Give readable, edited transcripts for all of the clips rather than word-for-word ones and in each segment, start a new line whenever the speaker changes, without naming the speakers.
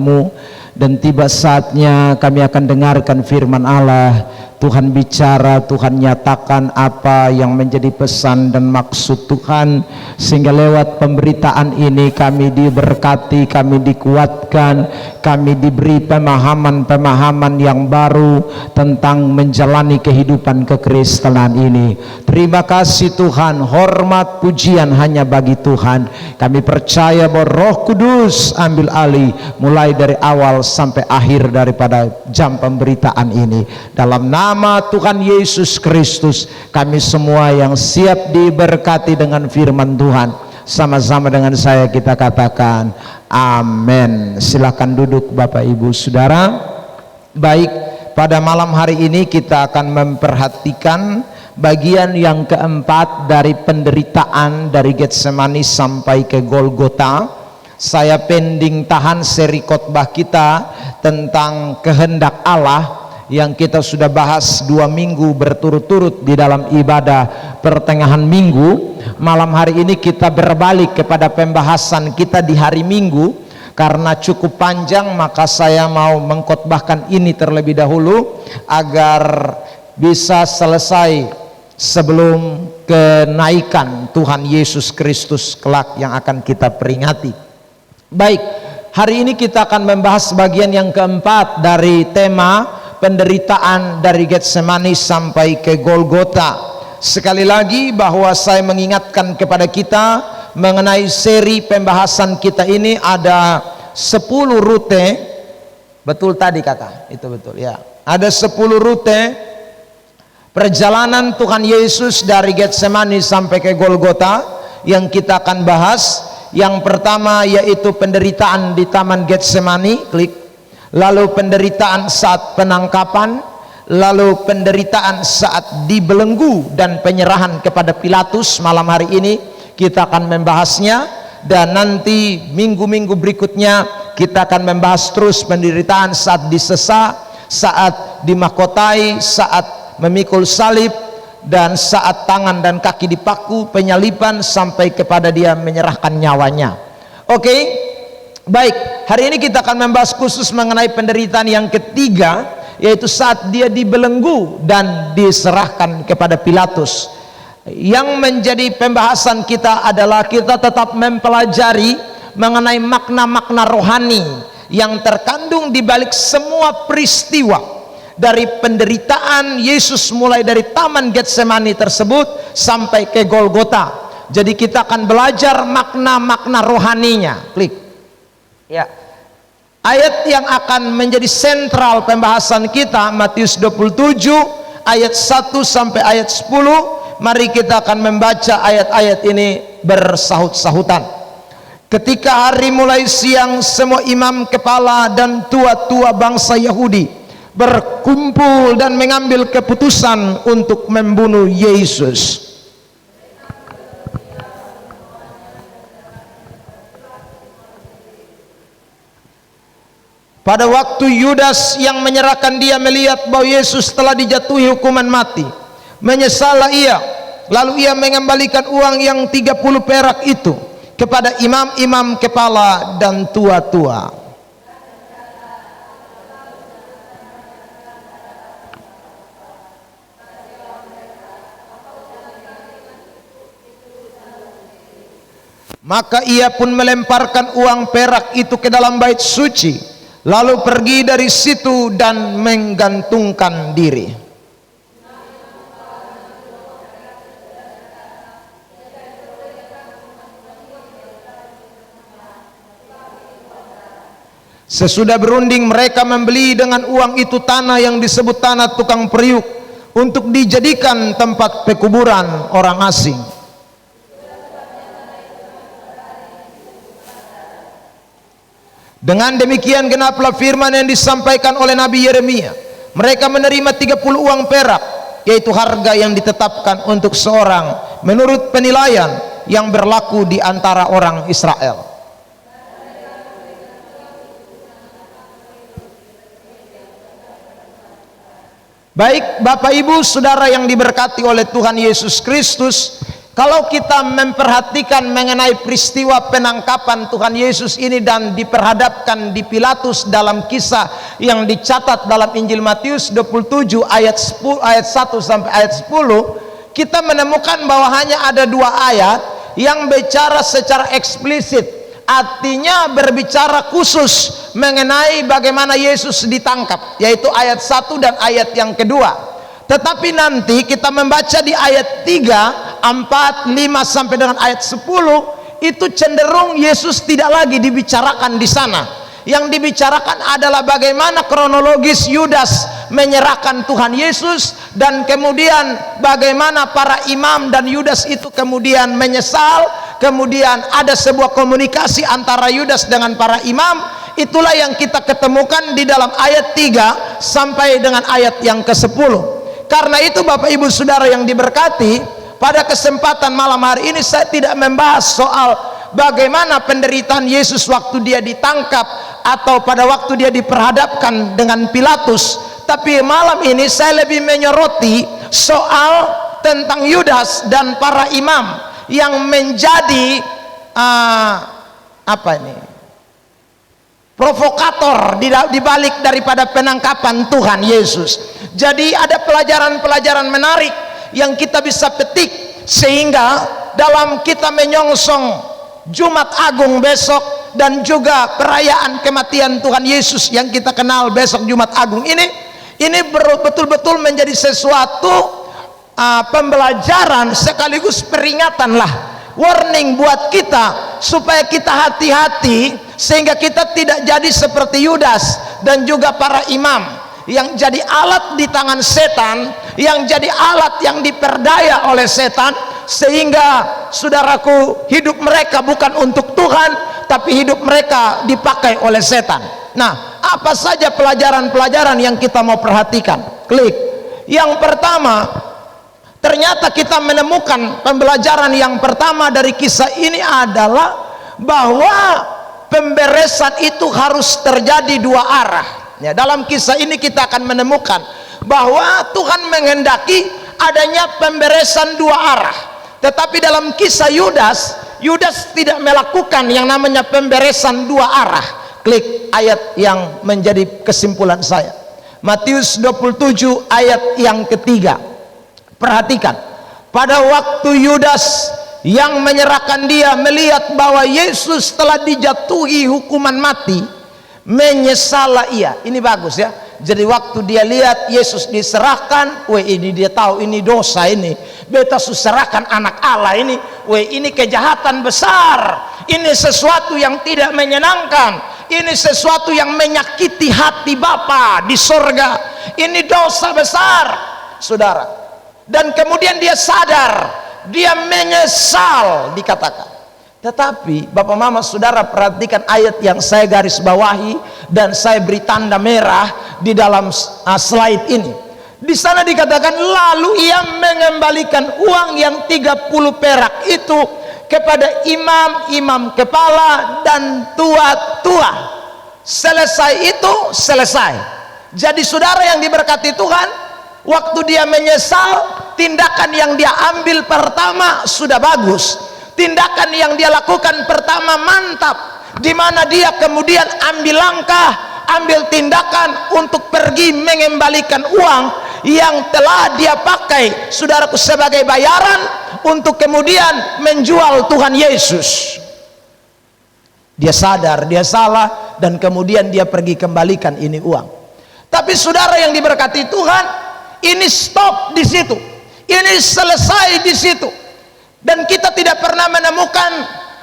umat-Mu, dan tiba saatnya kami akan dengarkan firman Allah. Tuhan bicara, Tuhan nyatakan apa yang menjadi pesan dan maksud Tuhan, sehingga lewat pemberitaan ini kami diberkati, kami dikuatkan, kami diberi pemahaman-pemahaman yang baru tentang menjalani kehidupan kekristenan ini. Terima kasih Tuhan, hormat pujian hanya bagi Tuhan. Kami percaya bahwa Roh Kudus ambil alih mulai dari awal sampai akhir daripada jam pemberitaan ini. Dalam nama Tuhan Yesus Kristus, kami semua yang siap diberkati dengan firman Tuhan, sama-sama dengan saya kita katakan amin. Silakan duduk Bapak Ibu Saudara. Baik, pada malam hari ini kita akan memperhatikan bagian yang keempat dari penderitaan dari Getsemani sampai ke Golgota. Saya pending tahan seri khotbah kita tentang kehendak Allah yang kita sudah bahas 2 minggu berturut-turut di dalam ibadah pertengahan minggu. Malam hari ini kita berbalik kepada pembahasan kita di hari Minggu. Karena cukup panjang, maka saya mau mengkhotbahkan ini terlebih dahulu agar bisa selesai sebelum kenaikan Tuhan Yesus Kristus kelak yang akan kita peringati. Baik, hari ini kita akan membahas bagian yang keempat dari tema penderitaan dari Getsemani sampai ke Golgota. Sekali lagi bahwa saya mengingatkan kepada kita mengenai seri pembahasan kita ini ada 10 rute. Betul tadi kakak? Itu betul ya. Ada 10 rute perjalanan Tuhan Yesus dari Getsemani sampai ke Golgota yang kita akan bahas. Yang pertama yaitu penderitaan di Taman Getsemani, klik. Lalu penderitaan saat penangkapan, lalu penderitaan saat dibelenggu dan penyerahan kepada Pilatus. Malam hari ini kita akan membahasnya, dan nanti minggu-minggu berikutnya kita akan membahas terus penderitaan saat disesa, saat dimahkotai, saat memikul salib, dan saat tangan dan kaki dipaku, penyaliban, sampai kepada dia menyerahkan nyawanya. Oke. Baik, hari ini kita akan membahas khusus mengenai penderitaan yang ketiga, yaitu saat dia dibelenggu dan diserahkan kepada Pilatus. Yang menjadi pembahasan kita adalah kita tetap mempelajari mengenai makna-makna rohani yang terkandung di balik semua peristiwa dari penderitaan Yesus mulai dari Taman Getsemani tersebut sampai ke Golgota. Jadi kita akan belajar makna-makna rohaninya. Klik. Ya, ayat yang akan menjadi sentral pembahasan kita Matius 27 ayat 1 sampai ayat 10. Mari kita akan membaca ayat-ayat ini bersahut-sahutan. Ketika hari mulai siang, semua imam kepala dan tua-tua bangsa Yahudi berkumpul dan mengambil keputusan untuk membunuh Yesus. Pada waktu Yudas yang menyerahkan dia melihat bahwa Yesus telah dijatuhi hukuman mati, menyesallah ia. Lalu ia mengembalikan uang yang 30 perak itu kepada imam-imam kepala dan tua-tua. Maka ia pun melemparkan uang perak itu ke dalam bait suci, lalu pergi dari situ dan menggantungkan diri. Sesudah berunding, mereka membeli dengan uang itu tanah yang disebut tanah tukang periuk untuk dijadikan tempat pekuburan orang asing. Dengan demikian genaplah firman yang disampaikan oleh Nabi Yeremia. Mereka menerima 30 uang perak, yaitu harga yang ditetapkan untuk seorang menurut penilaian yang berlaku di antara orang Israel. Baik Bapak Ibu Saudara yang diberkati oleh Tuhan Yesus Kristus, Kalau kita memperhatikan mengenai peristiwa penangkapan Tuhan Yesus ini dan diperhadapkan di Pilatus dalam kisah yang dicatat dalam Injil Matius 27 ayat 1 sampai ayat 10, kita menemukan bahwa hanya ada 2 ayat yang bicara secara eksplisit, artinya berbicara khusus mengenai bagaimana Yesus ditangkap, yaitu ayat 1 dan ayat yang kedua. Tetapi nanti kita membaca di ayat 3, 4, 5 sampai dengan ayat 10, itu cenderung Yesus tidak lagi dibicarakan di sana. Yang dibicarakan adalah bagaimana kronologis Yudas menyerahkan Tuhan Yesus, dan kemudian bagaimana para imam dan Yudas itu kemudian menyesal. Kemudian ada sebuah komunikasi antara Yudas dengan para imam. Itulah yang kita ketemukan di dalam ayat 3 sampai dengan ayat yang ke-10. Karena itu Bapak Ibu Saudara yang diberkati, pada kesempatan malam hari ini saya tidak membahas soal bagaimana penderitaan Yesus waktu dia ditangkap atau pada waktu dia diperhadapkan dengan Pilatus. Tapi malam ini saya lebih menyoroti soal tentang Yudas dan para imam yang menjadi provokator di balik daripada penangkapan Tuhan Yesus. Jadi ada pelajaran-pelajaran menarik yang kita bisa petik, sehingga dalam kita menyongsong Jumat Agung besok dan juga perayaan kematian Tuhan Yesus yang kita kenal besok Jumat Agung ini betul-betul menjadi sesuatu pembelajaran sekaligus peringatan lah, warning buat kita supaya kita hati-hati sehingga kita tidak jadi seperti Yudas dan juga para imam yang jadi alat di tangan setan, yang jadi alat yang diperdaya oleh setan, sehingga saudaraku, hidup mereka bukan untuk Tuhan tapi hidup mereka dipakai oleh setan. Nah, apa saja pelajaran-pelajaran yang kita mau perhatikan? Klik. Yang pertama, ternyata kita menemukan pembelajaran yang pertama dari kisah ini adalah bahwa pemberesan itu harus terjadi 2 arah. Ya, dalam kisah ini kita akan menemukan bahwa Tuhan menghendaki adanya pemberesan 2 arah. Tetapi dalam kisah Yudas tidak melakukan yang namanya pemberesan 2 arah. Klik ayat yang menjadi kesimpulan saya. Matius 27 ayat yang ketiga. Perhatikan. Pada waktu Yudas yang menyerahkan dia melihat bahwa Yesus telah dijatuhi hukuman mati, menyesallah ia. Ini bagus ya. Jadi waktu dia lihat Yesus diserahkan, ini dia tahu ini dosa, ini beta serahkan anak Allah ini, ini kejahatan besar, ini sesuatu yang tidak menyenangkan, ini sesuatu yang menyakiti hati Bapa di sorga, ini dosa besar, saudara. Dan kemudian dia sadar, dia menyesal, dikatakan. Tetapi Bapak Mama Saudara perhatikan ayat yang saya garis bawahi dan saya beri tanda merah di dalam slide ini. Di sana dikatakan, lalu ia mengembalikan uang yang 30 perak itu kepada imam-imam kepala dan tua-tua. Selesai itu, selesai. Jadi saudara yang diberkati Tuhan, waktu dia menyesal, tindakan yang dia ambil pertama sudah bagus. Tindakan yang dia lakukan pertama mantap, di mana dia kemudian ambil langkah, ambil tindakan untuk pergi mengembalikan uang yang telah dia pakai, saudaraku, sebagai bayaran untuk kemudian menjual Tuhan Yesus. Dia sadar dia salah dan kemudian dia pergi kembalikan ini uang. Tapi saudara yang diberkati Tuhan, ini stop di situ, ini selesai di situ. Dan kita tidak pernah menemukan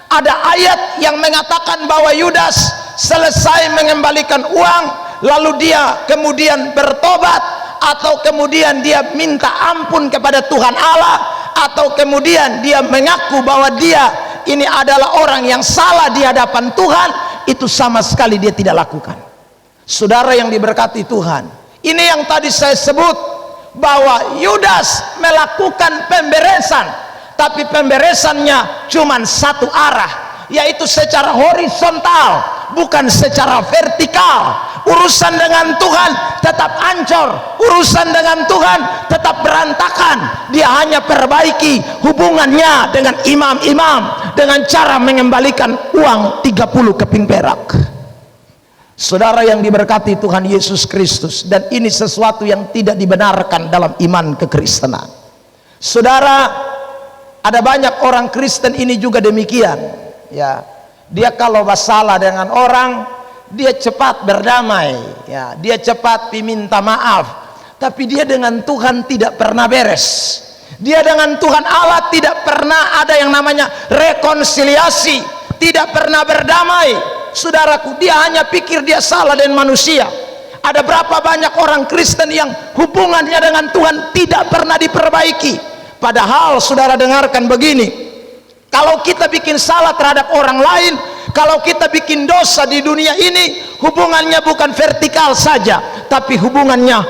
ada ayat yang mengatakan bahwa Yudas selesai mengembalikan uang lalu dia kemudian bertobat, atau kemudian dia minta ampun kepada Tuhan Allah, atau kemudian dia mengaku bahwa dia ini adalah orang yang salah di hadapan Tuhan. Itu sama sekali dia tidak lakukan. Saudara yang diberkati Tuhan, ini yang tadi saya sebut bahwa Yudas melakukan pemberesan, tapi pemberesannya cuma satu arah, yaitu secara horizontal, bukan secara vertikal. urusan dengan Tuhan tetap hancur, urusan dengan Tuhan tetap berantakan. Dia hanya perbaiki hubungannya dengan imam-imam dengan cara mengembalikan uang 30 keping perak. Saudara yang diberkati Tuhan Yesus Kristus, dan ini sesuatu yang tidak dibenarkan dalam iman kekristenan. Saudara, ada banyak orang Kristen ini juga demikian, ya. Dia kalau masalah dengan orang, dia cepat berdamai, ya. Dia cepat minta maaf, tapi dia dengan Tuhan tidak pernah beres. Dia dengan Tuhan Allah tidak pernah ada yang namanya rekonsiliasi, tidak pernah berdamai. Saudaraku, dia hanya pikir dia salah dan manusia. Ada berapa banyak orang Kristen yang hubungannya dengan Tuhan tidak pernah diperbaiki. Padahal saudara dengarkan begini, kalau kita bikin salah terhadap orang lain, kalau kita bikin dosa di dunia ini, hubungannya bukan vertikal saja, tapi hubungannya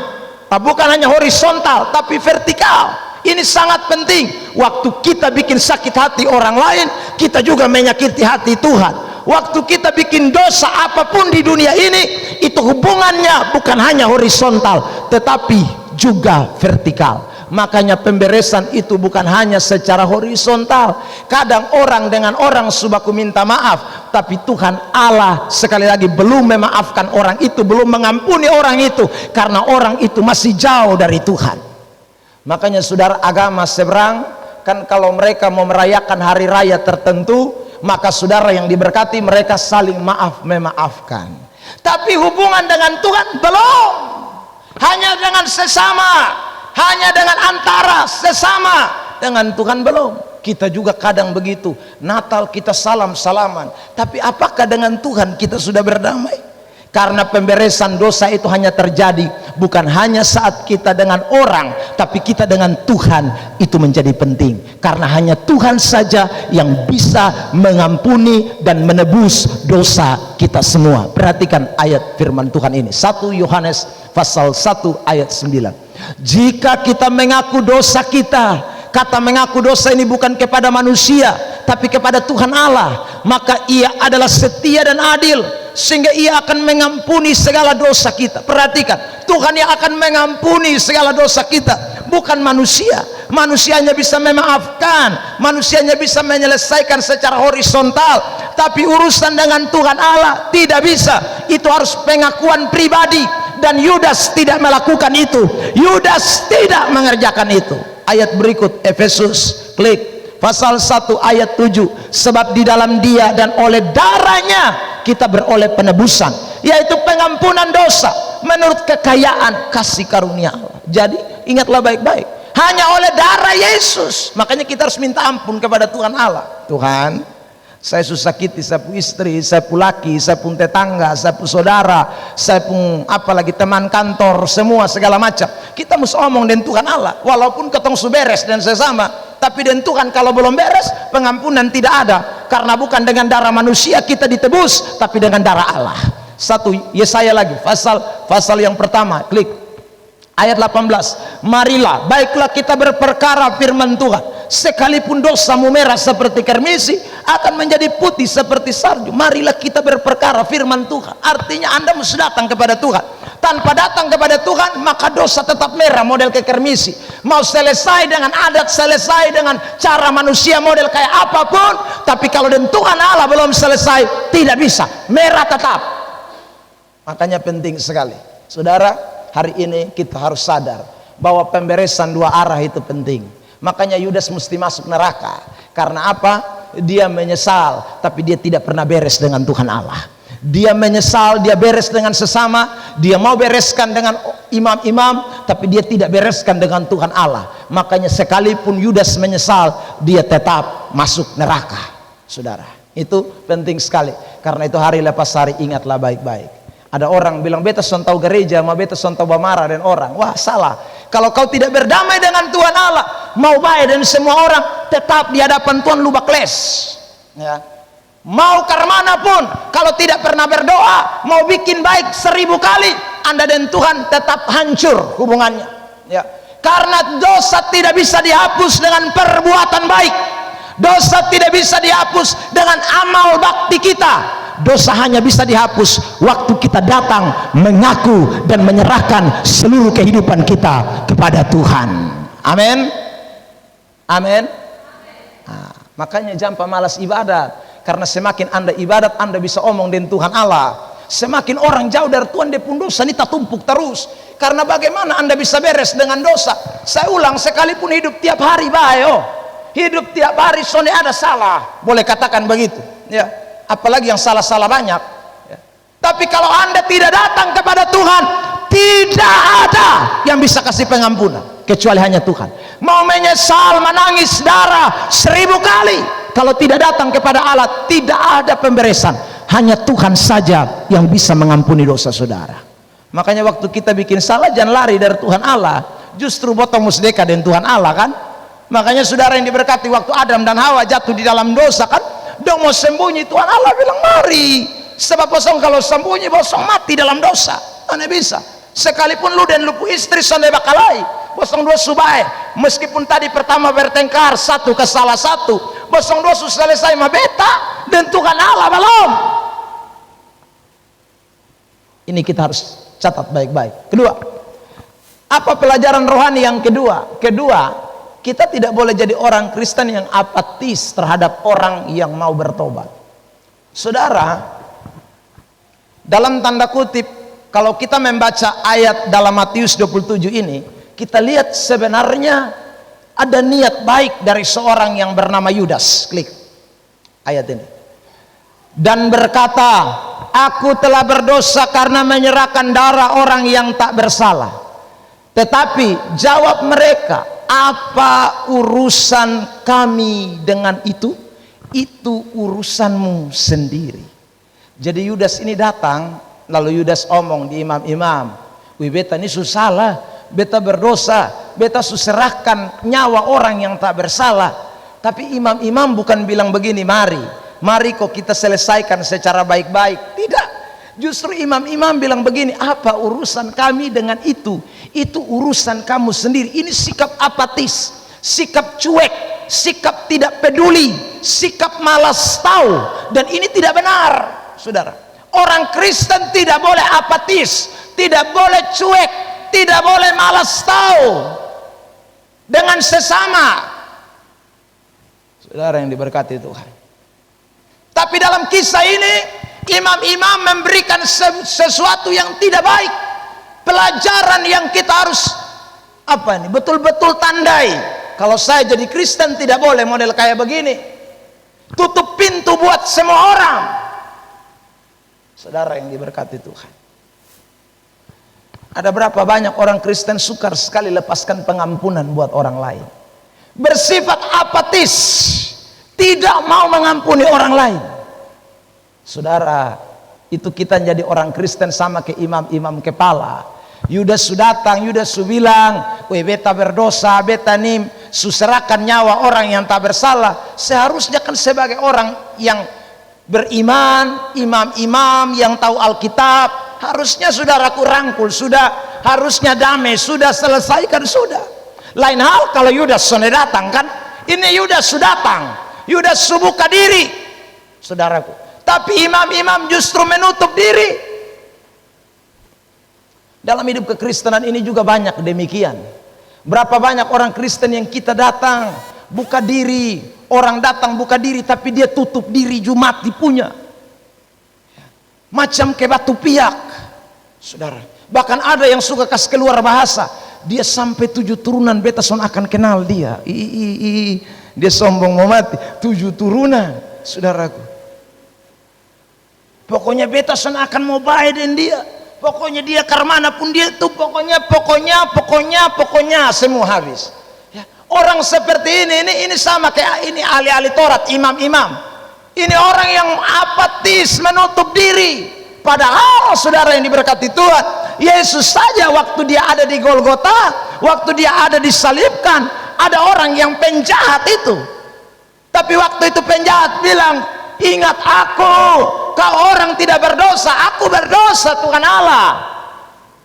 bukan hanya horizontal tapi vertikal. Ini sangat penting. Waktu kita bikin sakit hati orang lain, kita juga menyakiti hati Tuhan. Waktu kita bikin dosa apapun di dunia ini, itu hubungannya bukan hanya horizontal tetapi juga vertikal. Makanya pemberesan itu bukan hanya secara horizontal. Kadang orang dengan orang subaku minta maaf, tapi Tuhan Allah sekali lagi belum memaafkan orang itu, belum mengampuni orang itu, karena orang itu masih jauh dari Tuhan. Makanya saudara, agama seberang kan kalau mereka mau merayakan hari raya tertentu, maka saudara yang diberkati, mereka saling maaf memaafkan. Tapi hubungan dengan Tuhan belum. Hanya dengan sesama, hanya dengan antara sesama, dengan Tuhan belum. Kita juga kadang begitu. Natal kita salam-salaman, tapi apakah dengan Tuhan kita sudah berdamai? Karena pemberesan dosa itu hanya terjadi bukan hanya saat kita dengan orang, tapi kita dengan Tuhan. Itu menjadi penting, karena hanya Tuhan saja yang bisa mengampuni dan menebus dosa kita semua. Perhatikan ayat firman Tuhan ini, 1 Yohanes pasal 1 ayat 9. Jika kita mengaku dosa kita, kata mengaku dosa ini bukan kepada manusia tapi kepada Tuhan Allah, maka Ia adalah setia dan adil sehingga Ia akan mengampuni segala dosa kita. Perhatikan, Tuhan yang akan mengampuni segala dosa kita, bukan manusia. Manusianya bisa memaafkan, manusianya bisa menyelesaikan secara horizontal, tapi urusan dengan Tuhan Allah tidak bisa. Itu harus pengakuan pribadi, dan Yudas tidak melakukan itu. Yudas tidak mengerjakan itu. Ayat berikut, Efesus, klik pasal 1 ayat 7. Sebab di dalam Dia dan oleh darahnya kita beroleh penebusan, yaitu pengampunan dosa menurut kekayaan kasih karunia Allah. Jadi ingatlah baik-baik, hanya oleh darah Yesus. Makanya kita harus minta ampun kepada Tuhan Allah. Tuhan, saya susah sakiti, saya pun istri, saya pun laki, saya pun tetangga, saya pun saudara, saya pun apalagi teman kantor, semua segala macam. Kita mesti omong dengan Tuhan Allah, walaupun ketong su beres dan sesama, tapi dengan Tuhan kalau belum beres, pengampunan tidak ada. Karena bukan dengan darah manusia kita ditebus, tapi dengan darah Allah. 1 Yesaya lagi, pasal yang pertama, klik ayat 18. Marilah, baiklah kita berperkara firman Tuhan. Sekalipun dosamu merah seperti kermisi, akan menjadi putih seperti salju. Marilah kita berperkara firman Tuhan. Artinya Anda mesti datang kepada Tuhan. Tanpa datang kepada Tuhan, maka dosa tetap merah model kayak kermisi. Mau selesai dengan adat, selesai dengan cara manusia model kayak apapun, tapi kalau dengan Tuhan Allah belum selesai, tidak bisa, merah tetap. Makanya penting sekali, saudara, hari ini kita harus sadar bahwa pemberesan dua arah itu penting. Makanya Yudas mesti masuk neraka. Karena apa? Dia menyesal, tapi dia tidak pernah beres dengan Tuhan Allah. Dia menyesal, dia beres dengan sesama, dia mau bereskan dengan imam-imam, tapi dia tidak bereskan dengan Tuhan Allah. Makanya sekalipun Yudas menyesal, dia tetap masuk neraka. Saudara, itu penting sekali. Karena itu hari lepas hari ingatlah baik-baik. Ada orang bilang, beta sontau gereja, mau beta sontau bamara dan orang. Wah, salah. Kalau kau tidak berdamai dengan Tuhan Allah, mau baik dan semua orang, tetap di hadapan Tuhan lu bakles, ya. Mau kemana pun, kalau tidak pernah berdoa, mau bikin baik 1000 kali, Anda dan Tuhan tetap hancur hubungannya, ya. Karena dosa tidak bisa dihapus dengan perbuatan baik. Dosa tidak bisa dihapus dengan amal bakti kita. dosa hanya bisa dihapus waktu kita datang mengaku dan menyerahkan seluruh kehidupan kita kepada Tuhan. Amin. Amin. Nah, makanya jangan pemalas ibadat, karena semakin Anda ibadat, Anda bisa omong dengan Tuhan Allah. Semakin orang jauh dari Tuhan, dia pun dosa ini tak tumpuk terus. Karena bagaimana Anda bisa beres dengan dosa? Saya ulang, sekalipun hidup tiap hari baik, hidup tiap hari sone ada salah, boleh katakan begitu, ya. Apalagi yang salah-salah banyak, ya. Tapi kalau Anda tidak datang kepada Tuhan, tidak ada yang bisa kasih pengampunan kecuali hanya Tuhan. Mau menyesal, menangis darah 1000 kali, kalau tidak datang kepada Allah, tidak ada pemberesan. Hanya Tuhan saja yang bisa mengampuni dosa saudara. Makanya waktu kita bikin salah, jangan lari dari Tuhan Allah, justru potong musdeka dengan Tuhan Allah, kan. Makanya saudara yang diberkati, waktu Adam dan Hawa jatuh di dalam dosa, kan, dong mau sembunyi, Tuhan Allah bilang mari, sebab bosong kalau sembunyi bosong mati dalam dosa. Mana bisa, sekalipun lu dan lupu istri sonde bakalai bosong dua subai, meskipun tadi pertama bertengkar, satu ke salah satu, bosong dua selesai mah beta dan Tuhan Allah belum. Ini kita harus catat baik-baik. Kedua, apa pelajaran rohani yang kedua? Kedua, kita tidak boleh jadi orang Kristen yang apatis terhadap orang yang mau bertobat. Saudara, dalam tanda kutip, kalau kita membaca ayat dalam Matius 27 ini, kita lihat sebenarnya ada niat baik dari seorang yang bernama Yudas. Klik ayat ini. Dan berkata, aku telah berdosa karena menyerahkan darah orang yang tak bersalah. Tetapi jawab mereka, apa urusan kami dengan itu? Itu urusanmu sendiri. Jadi Yudas ini datang, lalu Yudas omong di imam-imam, wih beta ini susah lah, beta berdosa, beta serahkan nyawa orang yang tak bersalah. Tapi imam-imam bukan bilang begini, mari kok kita selesaikan secara baik-baik. Tidak, justru imam-imam bilang begini, apa urusan kami dengan itu? Itu urusan kamu sendiri. Ini sikap apatis, sikap cuek, sikap tidak peduli, sikap malas tahu. Dan ini tidak benar, saudara. Orang Kristen tidak boleh apatis, tidak boleh cuek, tidak boleh malas tahu dengan sesama. Saudara yang diberkati Tuhan. Tapi dalam kisah ini, imam-imam memberikan sesuatu yang tidak baik, pelajaran yang kita harus betul-betul tandai. Kalau saya jadi Kristen tidak boleh model kayak begini, tutup pintu buat semua orang. Saudara yang diberkati Tuhan, ada berapa banyak orang Kristen sukar sekali lepaskan pengampunan buat orang lain, bersifat apatis, tidak mau mengampuni orang lain. Saudara, itu kita jadi orang Kristen sama ke imam-imam kepala. Yudas sudah datang, Yudas bilang, weh beta berdosa, beta nih suserakan nyawa orang yang tak bersalah. Seharusnya kan sebagai orang yang beriman, imam-imam yang tahu Alkitab, harusnya saudaraku rangkul, sudah harusnya damai, sudah selesaikan, sudah. Lain hal kalau Yudas sudah datang, kan, ini Yudas sudah datang, Yudas buka diri, saudaraku. Tapi imam-imam justru menutup diri. Dalam hidup kekristenan ini juga banyak demikian. Berapa banyak orang Kristen yang kita datang buka diri, orang datang buka diri, tapi dia tutup diri, Jumat dipunya macam ke batu piak, saudara. Bahkan ada yang suka kasih keluar bahasa, dia sampai 7 turunan beta son akan kenal dia. Dia sombong mau mati, 7 turunan, saudaraku. Pokoknya beta son akan mau baik dengan dia. Pokoknya dia karmana pun dia tuh pokoknya semua habis. Ya. Orang seperti ini sama kayak ini ahli-ahli Taurat, imam-imam. Ini orang yang apatis, menutup diri. Padahal saudara yang diberkati Tuhan, Yesus saja waktu dia ada di Golgota, waktu dia ada disalibkan, ada orang yang penjahat itu. Tapi waktu itu penjahat bilang, ingat aku, kau orang tidak berdosa, aku berdosa Tuhan Allah.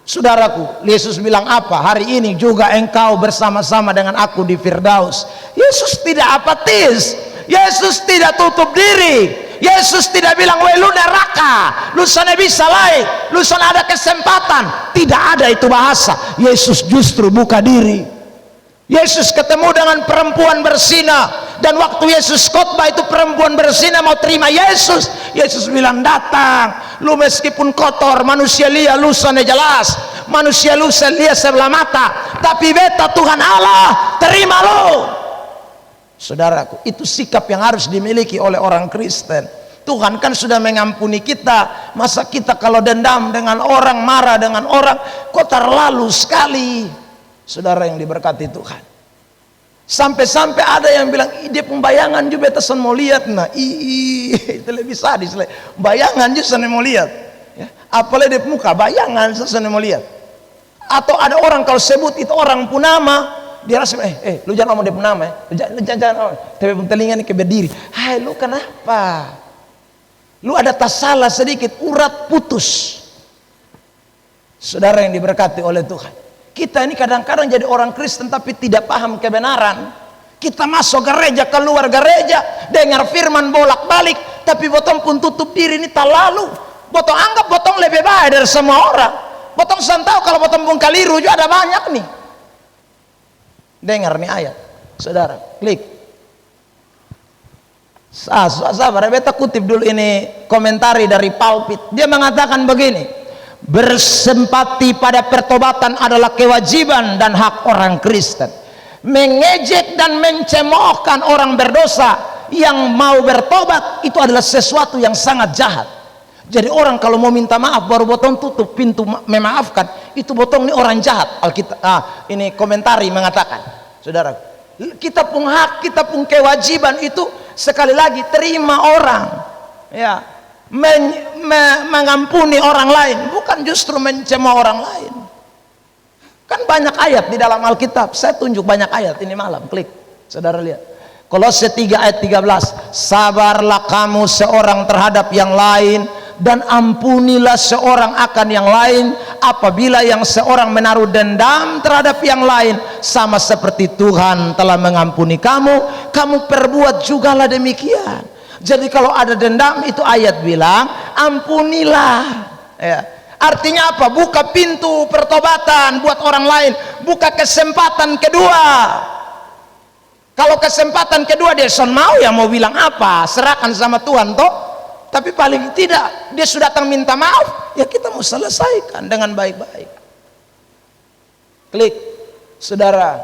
Saudaraku, Yesus bilang apa? Hari ini juga engkau bersama-sama dengan aku di Firdaus. Yesus tidak apatis, Yesus tidak tutup diri, Yesus tidak bilang, "Weh lu neraka, lu sana bisa lain, lu sana ada kesempatan." Tidak ada itu bahasa. Yesus justru buka diri. Yesus ketemu dengan perempuan berzina, dan waktu Yesus khotbah itu perempuan berzina mau terima Yesus. Yesus bilang, "Datang, lu meskipun kotor, manusia lihat lusa jelas, manusia lusa lihat sebelah mata, tapi beta Tuhan Allah terima lu." Saudaraku, itu sikap yang harus dimiliki oleh orang Kristen. Tuhan kan sudah mengampuni kita, masa kita kalau dendam dengan orang, marah dengan orang, kok terlalu sekali. Saudara yang diberkati Tuhan, sampai-sampai ada yang bilang, "Dia pembayangan juga betasan mau lihat." Nah, itu lebih sadis. Bayangan juga sana mau lihat, ya. Apalagi dia muka bayangan sana mau lihat. Atau ada orang kalau sebut itu orang punama, dia rasa, lu jangan ngomong dia punama, lu jangan, tapi pun telinga ini berdiri. Hai, lu kenapa? Lu ada tas salah sedikit, urat putus. Saudara yang diberkati oleh Tuhan, kita ini kadang-kadang jadi orang Kristen tapi tidak paham kebenaran. Kita masuk gereja, keluar gereja, dengar firman bolak-balik, tapi botong pun tutup diri ini tak lalu. Botong anggap botong lebih baik dari semua orang. Botong santau kalau botong pun kaliru juga ada banyak nih. Dengar nih ayat, saudara, klik. Sabar, beta kutip dulu ini komentari dari Pulpit. Dia mengatakan begini: bersempati pada pertobatan adalah kewajiban dan hak orang Kristen. Mengejek dan mencemoohkan orang berdosa yang mau bertobat itu adalah sesuatu yang sangat jahat. Jadi orang kalau mau minta maaf baru botong tutup pintu memaafkan, itu botong ini orang jahat. Alkitab, ini komentari mengatakan, saudara, kita pun hak, kita pun kewajiban itu sekali lagi terima orang, ya, mengampuni orang lain, bukan justru mencemooh orang lain. Kan banyak ayat di dalam Alkitab. Saya tunjuk banyak ayat ini malam. Klik, saudara lihat. Kolose 3 ayat 13. Sabarlah kamu seorang terhadap yang lain, dan ampunilah seorang akan yang lain apabila yang seorang menaruh dendam terhadap yang lain, sama seperti Tuhan telah mengampuni kamu, kamu perbuat jugalah demikian. Jadi kalau ada dendam, itu ayat bilang ampunilah, ya. Artinya apa? Buka pintu pertobatan buat orang lain, buka kesempatan kedua. Kalau kesempatan kedua dia son mau, ya mau bilang apa, serahkan sama Tuhan toh. Tapi paling tidak dia sudah datang minta maaf, ya kita mau selesaikan dengan baik-baik. Klik, saudara.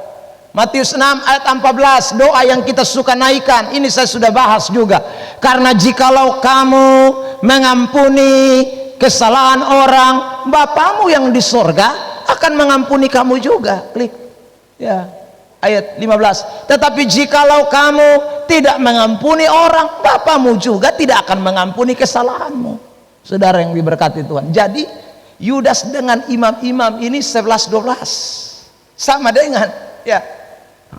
Matius 6 ayat 14, doa yang kita suka naikkan. Ini saya sudah bahas juga. Karena jikalau kamu mengampuni kesalahan orang, Bapamu yang di sorga akan mengampuni kamu juga. Klik, ya, ayat 15. Tetapi jikalau kamu tidak mengampuni orang, Bapamu juga tidak akan mengampuni kesalahanmu. Saudara yang diberkati Tuhan. Jadi Yudas dengan imam-imam ini 11-12 sama dengan, ya,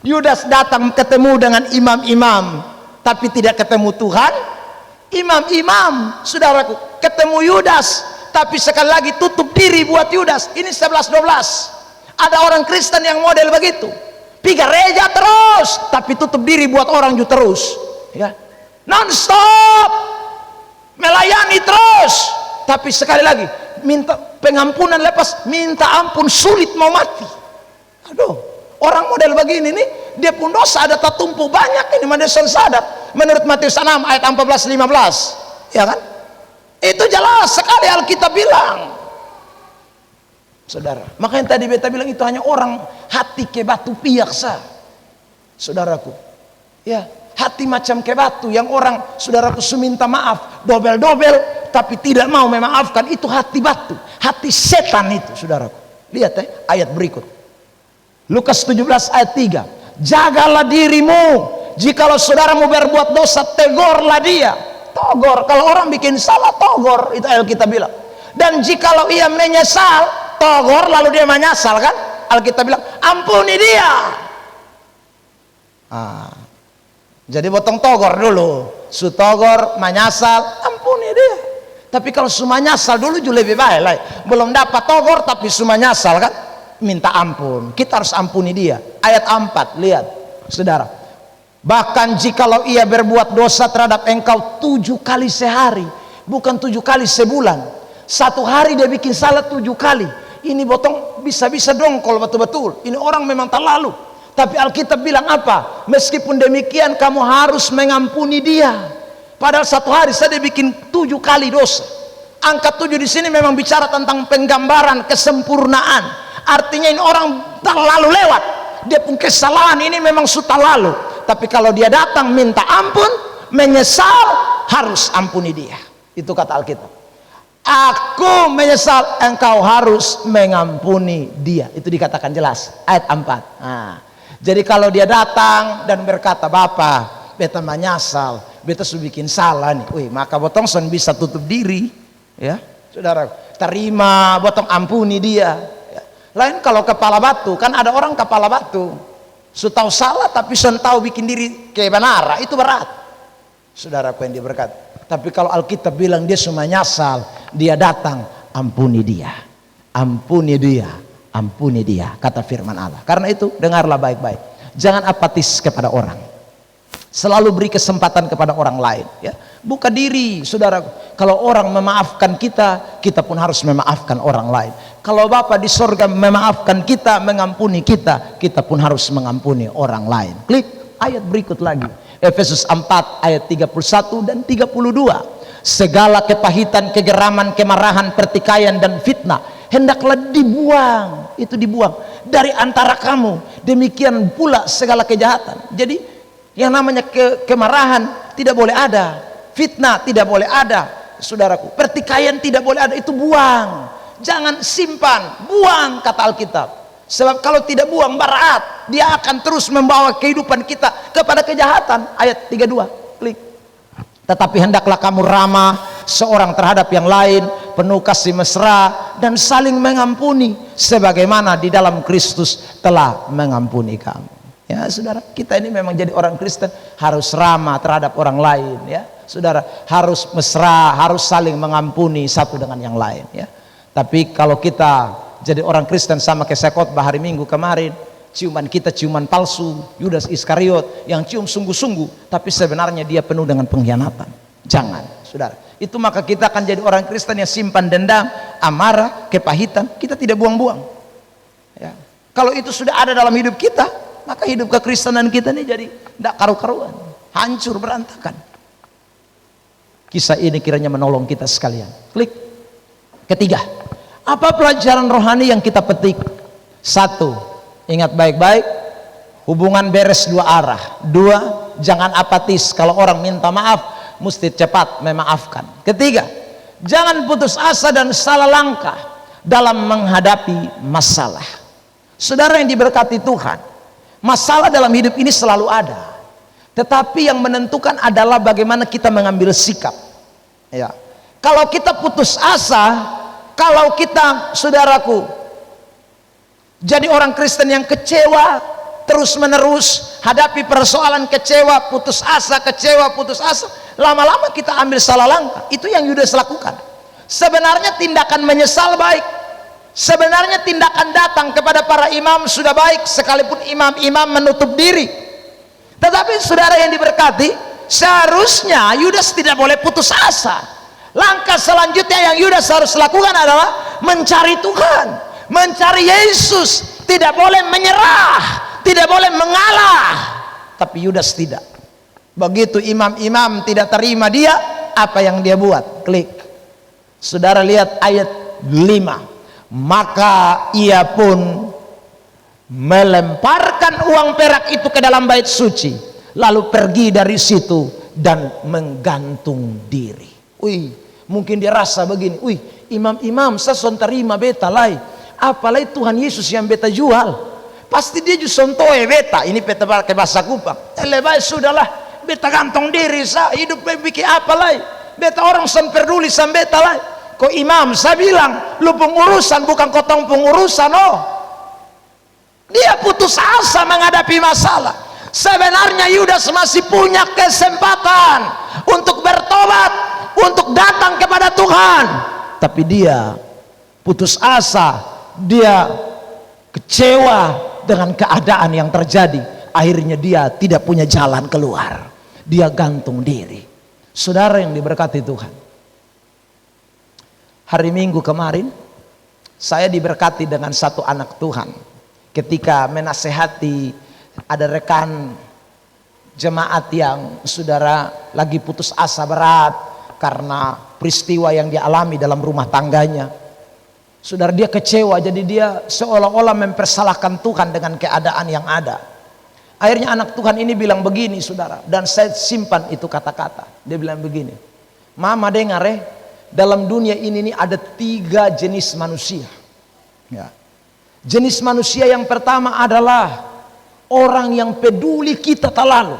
Yudas datang ketemu dengan imam-imam tapi tidak ketemu Tuhan. Imam-imam, saudaraku, ketemu Yudas tapi sekali lagi tutup diri buat Yudas. Ini 11-12. Ada orang Kristen yang model begitu, pi gereja terus tapi tutup diri buat orang juga terus, ya, non stop melayani terus, tapi sekali lagi minta pengampunan, lepas minta ampun sulit mau mati. Aduh, orang model begini nih, dia pun dosa ada tertumpuk banyak ini manusia sadar. Menurut Matius 6 ayat 14-15, ya kan? Itu jelas sekali Alkitab bilang, saudara. Makanya tadi beta bilang itu hanya orang hati ke batu piaksa, saudaraku. Ya, hati macam ke batu yang orang, saudaraku, minta maaf dobel-dobel tapi tidak mau memaafkan, itu hati batu, hati setan itu, saudaraku. Lihat ayat berikut. Lukas 17 ayat 3. Jagalah dirimu, jikalau saudaramu berbuat dosa, tegurlah dia. Togor, kalau orang bikin salah togor, itu Alkitab bilang. Dan jikalau ia menyesal, togor lalu dia menyesal, kan Alkitab bilang ampuni dia. Jadi potong togor dulu, su togor menyesal, ampuni dia. Tapi kalau su menyesal dulu juga lebih baik lah. Belum dapat togor tapi su menyesal, kan minta ampun, kita harus ampuni dia. Ayat 4, lihat saudara. Bahkan jikalau ia berbuat dosa terhadap engkau 7 kali sehari, bukan 7 kali sebulan, 1 hari dia bikin salah 7 kali, ini botong bisa-bisa dongkol betul-betul. Ini orang memang terlalu. Tapi Alkitab bilang apa? Meskipun demikian kamu harus mengampuni dia. Padahal 1 hari saja dia bikin 7 kali dosa. Angka 7 di sini memang bicara tentang penggambaran kesempurnaan. Artinya ini orang terlalu lewat. Dia pun kesalahan ini memang sudah lalu. Tapi kalau dia datang minta ampun, menyesal, harus ampuni dia. Itu kata Alkitab. Aku menyesal, engkau harus mengampuni dia. Itu dikatakan jelas ayat 4. Nah, jadi kalau dia datang dan berkata, Bapak, beta menyesal, beta sudah bikin salah nih. Wih, maka botong son bisa tutup diri, ya, saudara. Terima, botong ampuni dia. Ya. Lain kalau kepala batu, kan ada orang kepala batu, sudah tahu salah tapi son tahu bikin diri kebenaran, itu berat. Saudaraku yang diberkati. Tapi kalau Alkitab bilang dia semua nyasal, dia datang, ampuni dia, ampuni dia, ampuni dia, kata firman Allah. Karena itu dengarlah baik-baik, jangan apatis kepada orang, selalu beri kesempatan kepada orang lain, ya. Buka diri, saudara. Kalau orang memaafkan kita, kita pun harus memaafkan orang lain. Kalau Bapa di sorga memaafkan kita, mengampuni kita, kita pun harus mengampuni orang lain. Klik ayat berikut lagi, Efesus 4 ayat 31 dan 32. Segala kepahitan, kegeraman, kemarahan, pertikaian dan fitnah hendaklah dibuang. Itu dibuang dari antara kamu. Demikian pula segala kejahatan. Jadi yang namanya kemarahan tidak boleh ada, fitnah tidak boleh ada, saudaraku. Pertikaian tidak boleh ada, itu buang. Jangan simpan, buang, kata Alkitab. Sebab kalau tidak buang berat, dia akan terus membawa kehidupan kita kepada kejahatan. Ayat 32, klik. Tetapi hendaklah kamu ramah seorang terhadap yang lain, penuh kasih mesra dan saling mengampuni, sebagaimana di dalam Kristus telah mengampuni kamu. Ya, saudara, kita ini memang jadi orang Kristen harus ramah terhadap orang lain, ya. Saudara, harus mesra, harus saling mengampuni satu dengan yang lain, ya. Tapi kalau kita jadi orang Kristen sama kayak khotbah hari Minggu kemarin, ciuman kita ciuman palsu, Yudas Iskariot yang cium sungguh-sungguh, tapi sebenarnya dia penuh dengan pengkhianatan. Jangan, saudara. Itu maka kita akan jadi orang Kristen yang simpan dendam, amarah, kepahitan, kita tidak buang-buang. Ya. Kalau itu sudah ada dalam hidup kita, maka hidup kekristenan kita ini jadi tidak karu-karuan, hancur, berantakan. Kisah ini kiranya menolong kita sekalian. Klik. Ketiga, apa pelajaran rohani yang kita petik? 1, ingat baik-baik, hubungan beres 2 arah. 2, jangan apatis, kalau orang minta maaf mesti cepat memaafkan. Ketiga, jangan putus asa dan salah langkah dalam menghadapi masalah. Saudara yang diberkati Tuhan, masalah dalam hidup ini selalu ada, tetapi yang menentukan adalah bagaimana kita mengambil sikap, ya. Kalau kita putus asa, kalau kita, saudaraku, jadi orang Kristen yang kecewa terus menerus, hadapi persoalan kecewa, putus asa, kecewa, putus asa, lama-lama kita ambil salah langkah. Itu yang Yudas lakukan. Sebenarnya tindakan menyesal baik, sebenarnya tindakan datang kepada para imam sudah baik, sekalipun imam-imam menutup diri. Tetapi saudara yang diberkati, seharusnya Yudas tidak boleh putus asa. Langkah selanjutnya yang Yudas harus lakukan adalah mencari Tuhan, mencari Yesus. Tidak boleh menyerah, tidak boleh mengalah. Tapi Yudas tidak. Begitu imam-imam tidak terima dia, apa yang dia buat? Klik. Saudara lihat ayat 5. Maka ia pun melemparkan uang perak itu ke dalam bait suci, lalu pergi dari situ dan menggantung diri. Wih, mungkin dia rasa begini, wih, imam-imam saya son terima beta lai, apalagi Tuhan Yesus yang beta jual, pasti dia justru sontoe beta, ini beta pakai bahasa Kupang, lebih sudahlah, beta gantung diri, saya hidup bikin apa lai, beta orang son peduli sama beta lai. Kok imam saya bilang, lu pengurusan bukan kotong pengurusan, oh. Dia putus asa menghadapi masalah. Sebenarnya Yudas masih punya kesempatan untuk bertobat, untuk datang kepada Tuhan, tapi dia putus asa, dia kecewa dengan keadaan yang terjadi. akhirnya dia tidak punya jalan keluar. Dia gantung diri. Saudara yang diberkati Tuhan, hari Minggu kemarin saya diberkati dengan satu anak Tuhan ketika menasehati ada rekan jemaat yang saudara lagi putus asa berat karena peristiwa yang dia alami dalam rumah tangganya. Saudara, dia kecewa, jadi dia seolah-olah mempersalahkan Tuhan dengan keadaan yang ada. Akhirnya anak Tuhan ini bilang begini, saudara, dan saya simpan itu kata-kata. Dia bilang begini, "Mama dengar dalam dunia ini ada 3 jenis manusia. Ya. Jenis manusia yang pertama adalah orang yang peduli kita terlalu.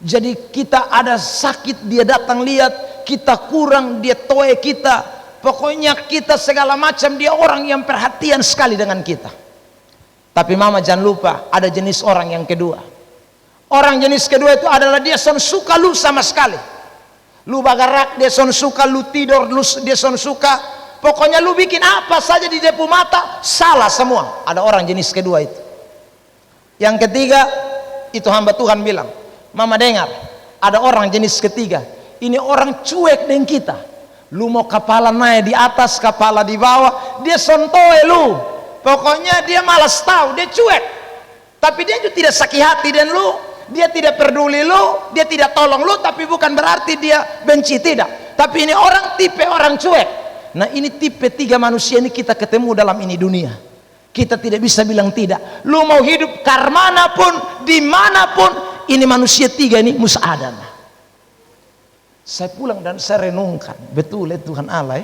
Jadi kita ada sakit, dia datang lihat, kita kurang, dia toe kita. Pokoknya kita segala macam, dia orang yang perhatian sekali dengan kita. Tapi mama jangan lupa, ada jenis orang yang kedua. Orang jenis kedua itu adalah dia son suka lu sama sekali. Lu bagarak, dia son suka, lu tidur, dia son suka. Pokoknya lu bikin apa saja di depan mata, salah semua. Ada orang jenis kedua itu. Yang ketiga, itu hamba Tuhan bilang, "Mama dengar, ada orang jenis ketiga. Ini orang cuek dengan kita. Lu mau kepala naik di atas, kepala di bawah, dia sontoe lu. Pokoknya dia malas tahu, dia cuek. Tapi dia juga tidak sakit hati dan lu, dia tidak peduli lu, dia tidak tolong lu, tapi bukan berarti dia benci, tidak. Tapi ini orang tipe orang cuek." Nah, ini tipe 3 manusia ini kita ketemu dalam ini dunia. Kita tidak bisa bilang tidak. Lu mau hidup karmanapun, dimanapun, ini manusia 3 ini mesti ada. Saya pulang dan saya renungkan, betul Tuhan Allah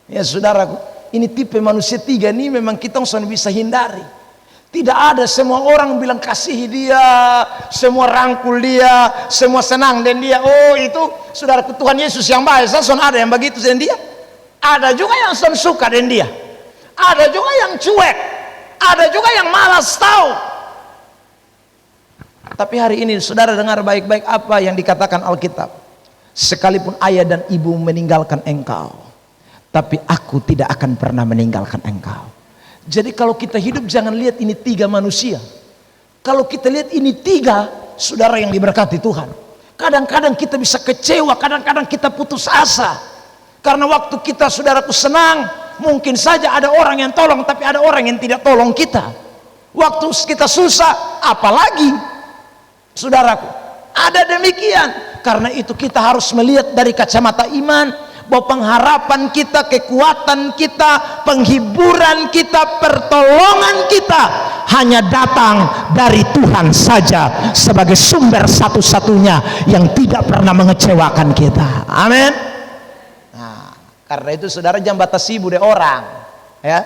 ya saudaraku, ini tipe manusia 3 ini memang kita harus bisa hindari. Tidak ada semua orang bilang kasihi dia, semua rangkul dia, semua senang dan dia. Oh itu saudaraku, Tuhan Yesus yang baik, son ada yang begitu dan dia. Ada juga yang son suka dan dia. Ada juga yang cuek, ada juga yang malas tahu. Tapi hari ini saudara dengar baik-baik apa yang dikatakan Alkitab. Sekalipun ayah dan ibu meninggalkan engkau, tapi aku tidak akan pernah meninggalkan engkau. Jadi kalau kita hidup jangan lihat ini 3 manusia. Kalau kita lihat ini 3 saudara yang diberkati Tuhan, kadang-kadang kita bisa kecewa, kadang-kadang kita putus asa. Karena waktu kita saudaraku senang, mungkin saja ada orang yang tolong, tapi ada orang yang tidak tolong kita. Waktu kita susah, apalagi saudaraku, ada demikian. Karena itu kita harus melihat dari kacamata iman, bahwa pengharapan kita, kekuatan kita, penghiburan kita, pertolongan kita hanya datang dari Tuhan saja sebagai sumber satu-satunya yang tidak pernah mengecewakan kita. Amin. Nah, karena itu saudara jangan batasi budaya orang, ya.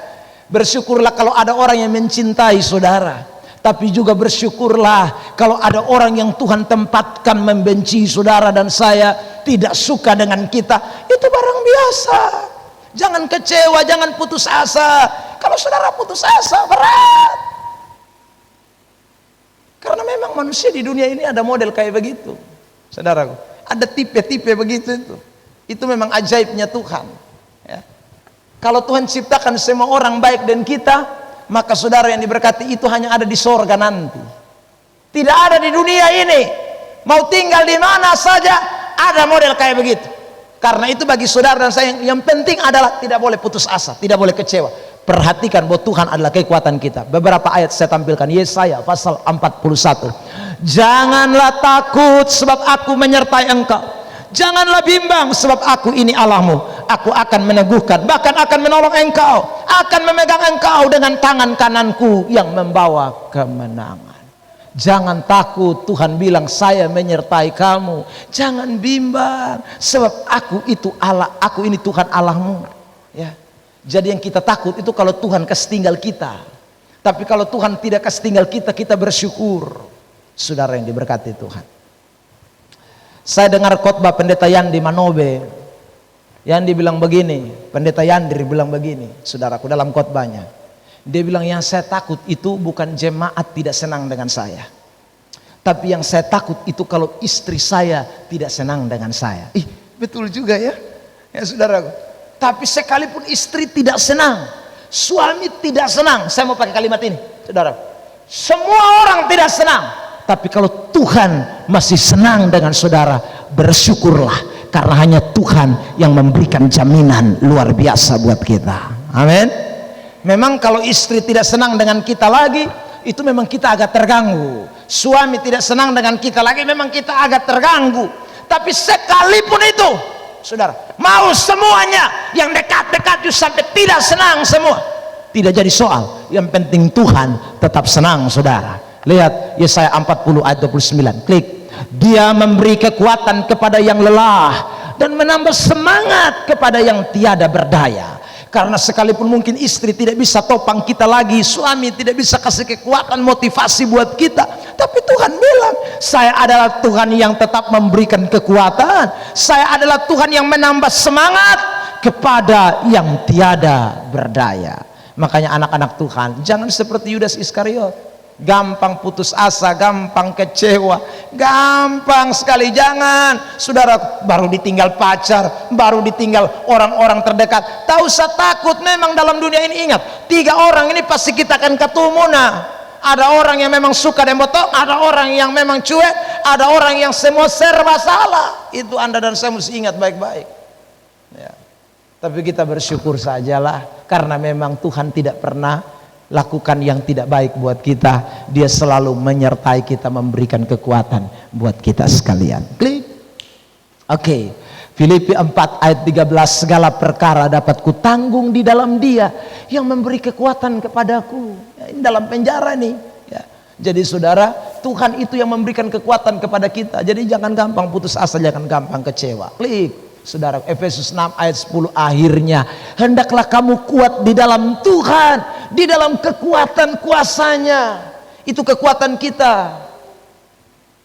Bersyukurlah kalau ada orang yang mencintai saudara. Tapi juga bersyukurlah kalau ada orang yang Tuhan tempatkan membenci saudara dan saya, tidak suka dengan kita. Itu barang biasa. Jangan kecewa, jangan putus asa. Kalau saudara putus asa, berat. Karena memang manusia di dunia ini ada model kayak begitu, saudaraku. Ada tipe-tipe begitu itu. Itu memang ajaibnya Tuhan, ya. Kalau Tuhan ciptakan semua orang baik dan kita, maka saudara yang diberkati itu hanya ada di sorga nanti. Tidak ada di dunia ini. Mau tinggal di mana saja ada model kayak begitu. Karena itu bagi saudara dan saya yang penting adalah tidak boleh putus asa, tidak boleh kecewa. Perhatikan bahwa Tuhan adalah kekuatan kita. Beberapa ayat saya tampilkan. Yesaya pasal 41. Janganlah takut sebab aku menyertai engkau. Janganlah bimbang sebab aku ini Allahmu. Aku akan meneguhkan, bahkan akan menolong engkau, akan memegang engkau dengan tangan kananku yang membawa kemenangan. Jangan takut, Tuhan bilang saya menyertai kamu. Jangan bimbang sebab aku itu Allah, aku ini Tuhan Allahmu, ya. Jadi yang kita takut itu kalau Tuhan kasih tinggal kita. Tapi kalau Tuhan tidak kasih tinggal kita, kita bersyukur. Saudara yang diberkati Tuhan. Saya dengar khotbah pendeta Yandi Manobe. Yandi bilang begini, pendeta Yandi bilang begini, saudaraku, dalam khotbahnya. Dia bilang yang saya takut itu bukan jemaat tidak senang dengan saya. Tapi yang saya takut itu kalau istri saya tidak senang dengan saya. Ih, betul juga ya. Ya saudaraku. Tapi sekalipun istri tidak senang, suami tidak senang. Saya mau pakai kalimat ini, saudara. Semua orang tidak senang. Tapi kalau Tuhan masih senang dengan saudara, bersyukurlah, karena hanya Tuhan yang memberikan jaminan luar biasa buat kita. Amin. Memang kalau istri tidak senang dengan kita lagi, itu memang kita agak terganggu. Suami tidak senang dengan kita lagi, memang kita agak terganggu. Tapi sekalipun itu, saudara, mau semuanya yang dekat-dekat itu sampai tidak senang semua, tidak jadi soal. Yang penting Tuhan tetap senang, saudara. Lihat Yesaya 40 ayat 29. Klik. Dia memberi kekuatan kepada yang lelah dan menambah semangat kepada yang tiada berdaya. Karena sekalipun mungkin istri tidak bisa topang kita lagi, suami tidak bisa kasih kekuatan motivasi buat kita, tapi Tuhan bilang, saya adalah Tuhan yang tetap memberikan kekuatan. Saya adalah Tuhan yang menambah semangat kepada yang tiada berdaya. Makanya anak-anak Tuhan, jangan seperti Yudas Iskariot, gampang putus asa, gampang kecewa, gampang sekali. Jangan, saudara, baru ditinggal pacar, baru ditinggal orang-orang terdekat, tak usah takut. Memang dalam dunia ini, ingat, 3 orang ini pasti kita akan ketemu. Nah, ada orang yang memang suka demotong, ada orang yang memang cuek, ada orang yang semua serba salah. Itu Anda dan saya mesti ingat baik-baik ya. Tapi kita bersyukur sajalah, karena memang Tuhan tidak pernah lakukan yang tidak baik buat kita. Dia selalu menyertai kita, memberikan kekuatan buat kita sekalian. Klik. Oke. Filipi 4 ayat 13, segala perkara dapat kutanggung di dalam Dia yang memberi kekuatan kepadaku. Ya, ini dalam penjara nih ya. Jadi saudara, Tuhan itu yang memberikan kekuatan kepada kita. Jadi jangan gampang putus asa, jangan gampang kecewa. Klik. Saudara, Efesus 6 ayat 10, akhirnya hendaklah kamu kuat di dalam Tuhan, di dalam kekuatan kuasanya. Itu kekuatan kita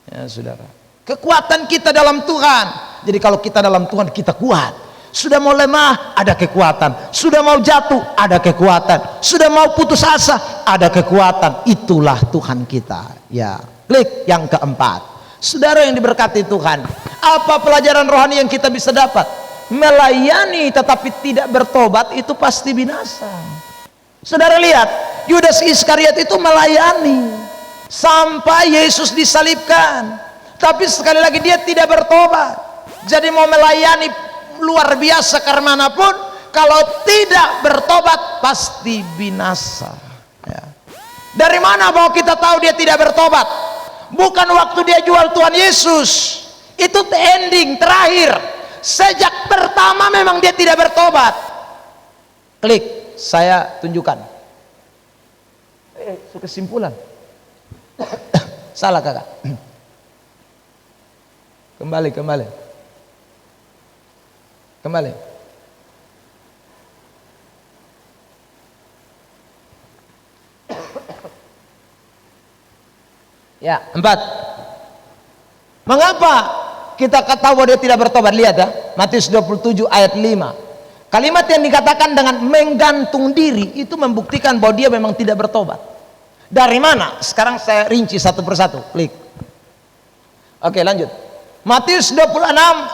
ya saudara, kekuatan kita dalam Tuhan. Jadi kalau kita dalam Tuhan, kita kuat. Sudah mau lemah, ada kekuatan. Sudah mau jatuh, ada kekuatan. Sudah mau putus asa, ada kekuatan. Itulah Tuhan kita ya. Klik yang keempat. Saudara yang diberkati Tuhan, apa pelajaran rohani yang kita bisa dapat? Melayani tetapi tidak bertobat itu pasti binasa. Saudara lihat, Yudas Iskariot itu melayani sampai Yesus disalibkan, tapi sekali lagi dia tidak bertobat. Jadi mau melayani luar biasa karena manapun, kalau tidak bertobat pasti binasa ya. Dari mana bahwa kita tahu dia tidak bertobat? Bukan waktu dia jual Tuhan Yesus, itu ending terakhir. Sejak pertama memang dia tidak bertobat. Klik, saya tunjukkan. Kesimpulan. Salah kakak. Kembali. Ya, 4. Mengapa kita ketahui dia tidak bertobat? Lihat ya, Matius 27 ayat 5. Kalimat yang dikatakan dengan menggantung diri itu membuktikan bahwa dia memang tidak bertobat. Dari mana? Sekarang saya rinci satu persatu. Klik. Oke, lanjut. Matius 26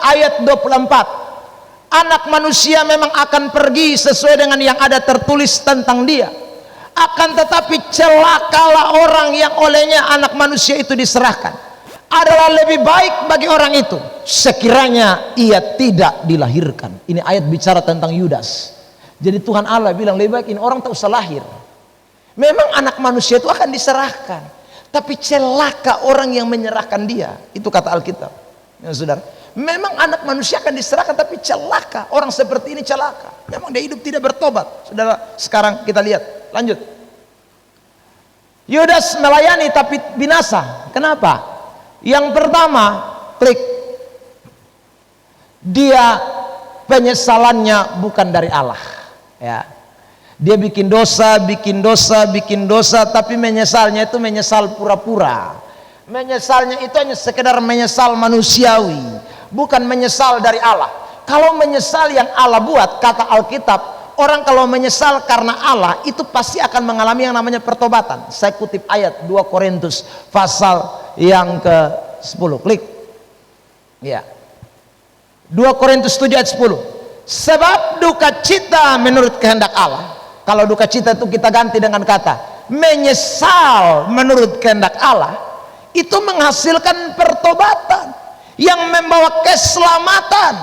ayat 24. Anak manusia memang akan pergi sesuai dengan yang ada tertulis tentang dia. Akan tetapi celakalah orang yang olehnya anak manusia itu diserahkan. Adalah lebih baik bagi orang itu sekiranya ia tidak dilahirkan. Ini ayat bicara tentang Yudas. Jadi Tuhan Allah bilang lebih baik ini orang tak usah lahir. Memang anak manusia itu akan diserahkan, tapi celaka orang yang menyerahkan dia. Itu kata Alkitab ya saudara. Memang anak manusia akan diserahkan, tapi celaka orang seperti ini, celaka. Memang dia hidup tidak bertobat. Saudara, sekarang kita lihat. Lanjut. Yudas melayani tapi binasa. Kenapa? Yang pertama, klik. Dia penyesalannya bukan dari Allah. Ya. Dia bikin dosa, tapi menyesalnya itu menyesal pura-pura. Menyesalnya itu hanya sekedar menyesal manusiawi, bukan menyesal dari Allah. Kalau menyesal yang Allah buat, kata Alkitab, orang kalau menyesal karena Allah itu pasti akan mengalami yang namanya pertobatan. Saya kutip ayat 2 Korintus pasal yang ke-10. Klik. Ya. 2 Korintus 7 ayat 10. Sebab duka cita menurut kehendak Allah. Kalau duka cita itu kita ganti dengan kata menyesal menurut kehendak Allah. itu menghasilkan pertobatan yang membawa keselamatan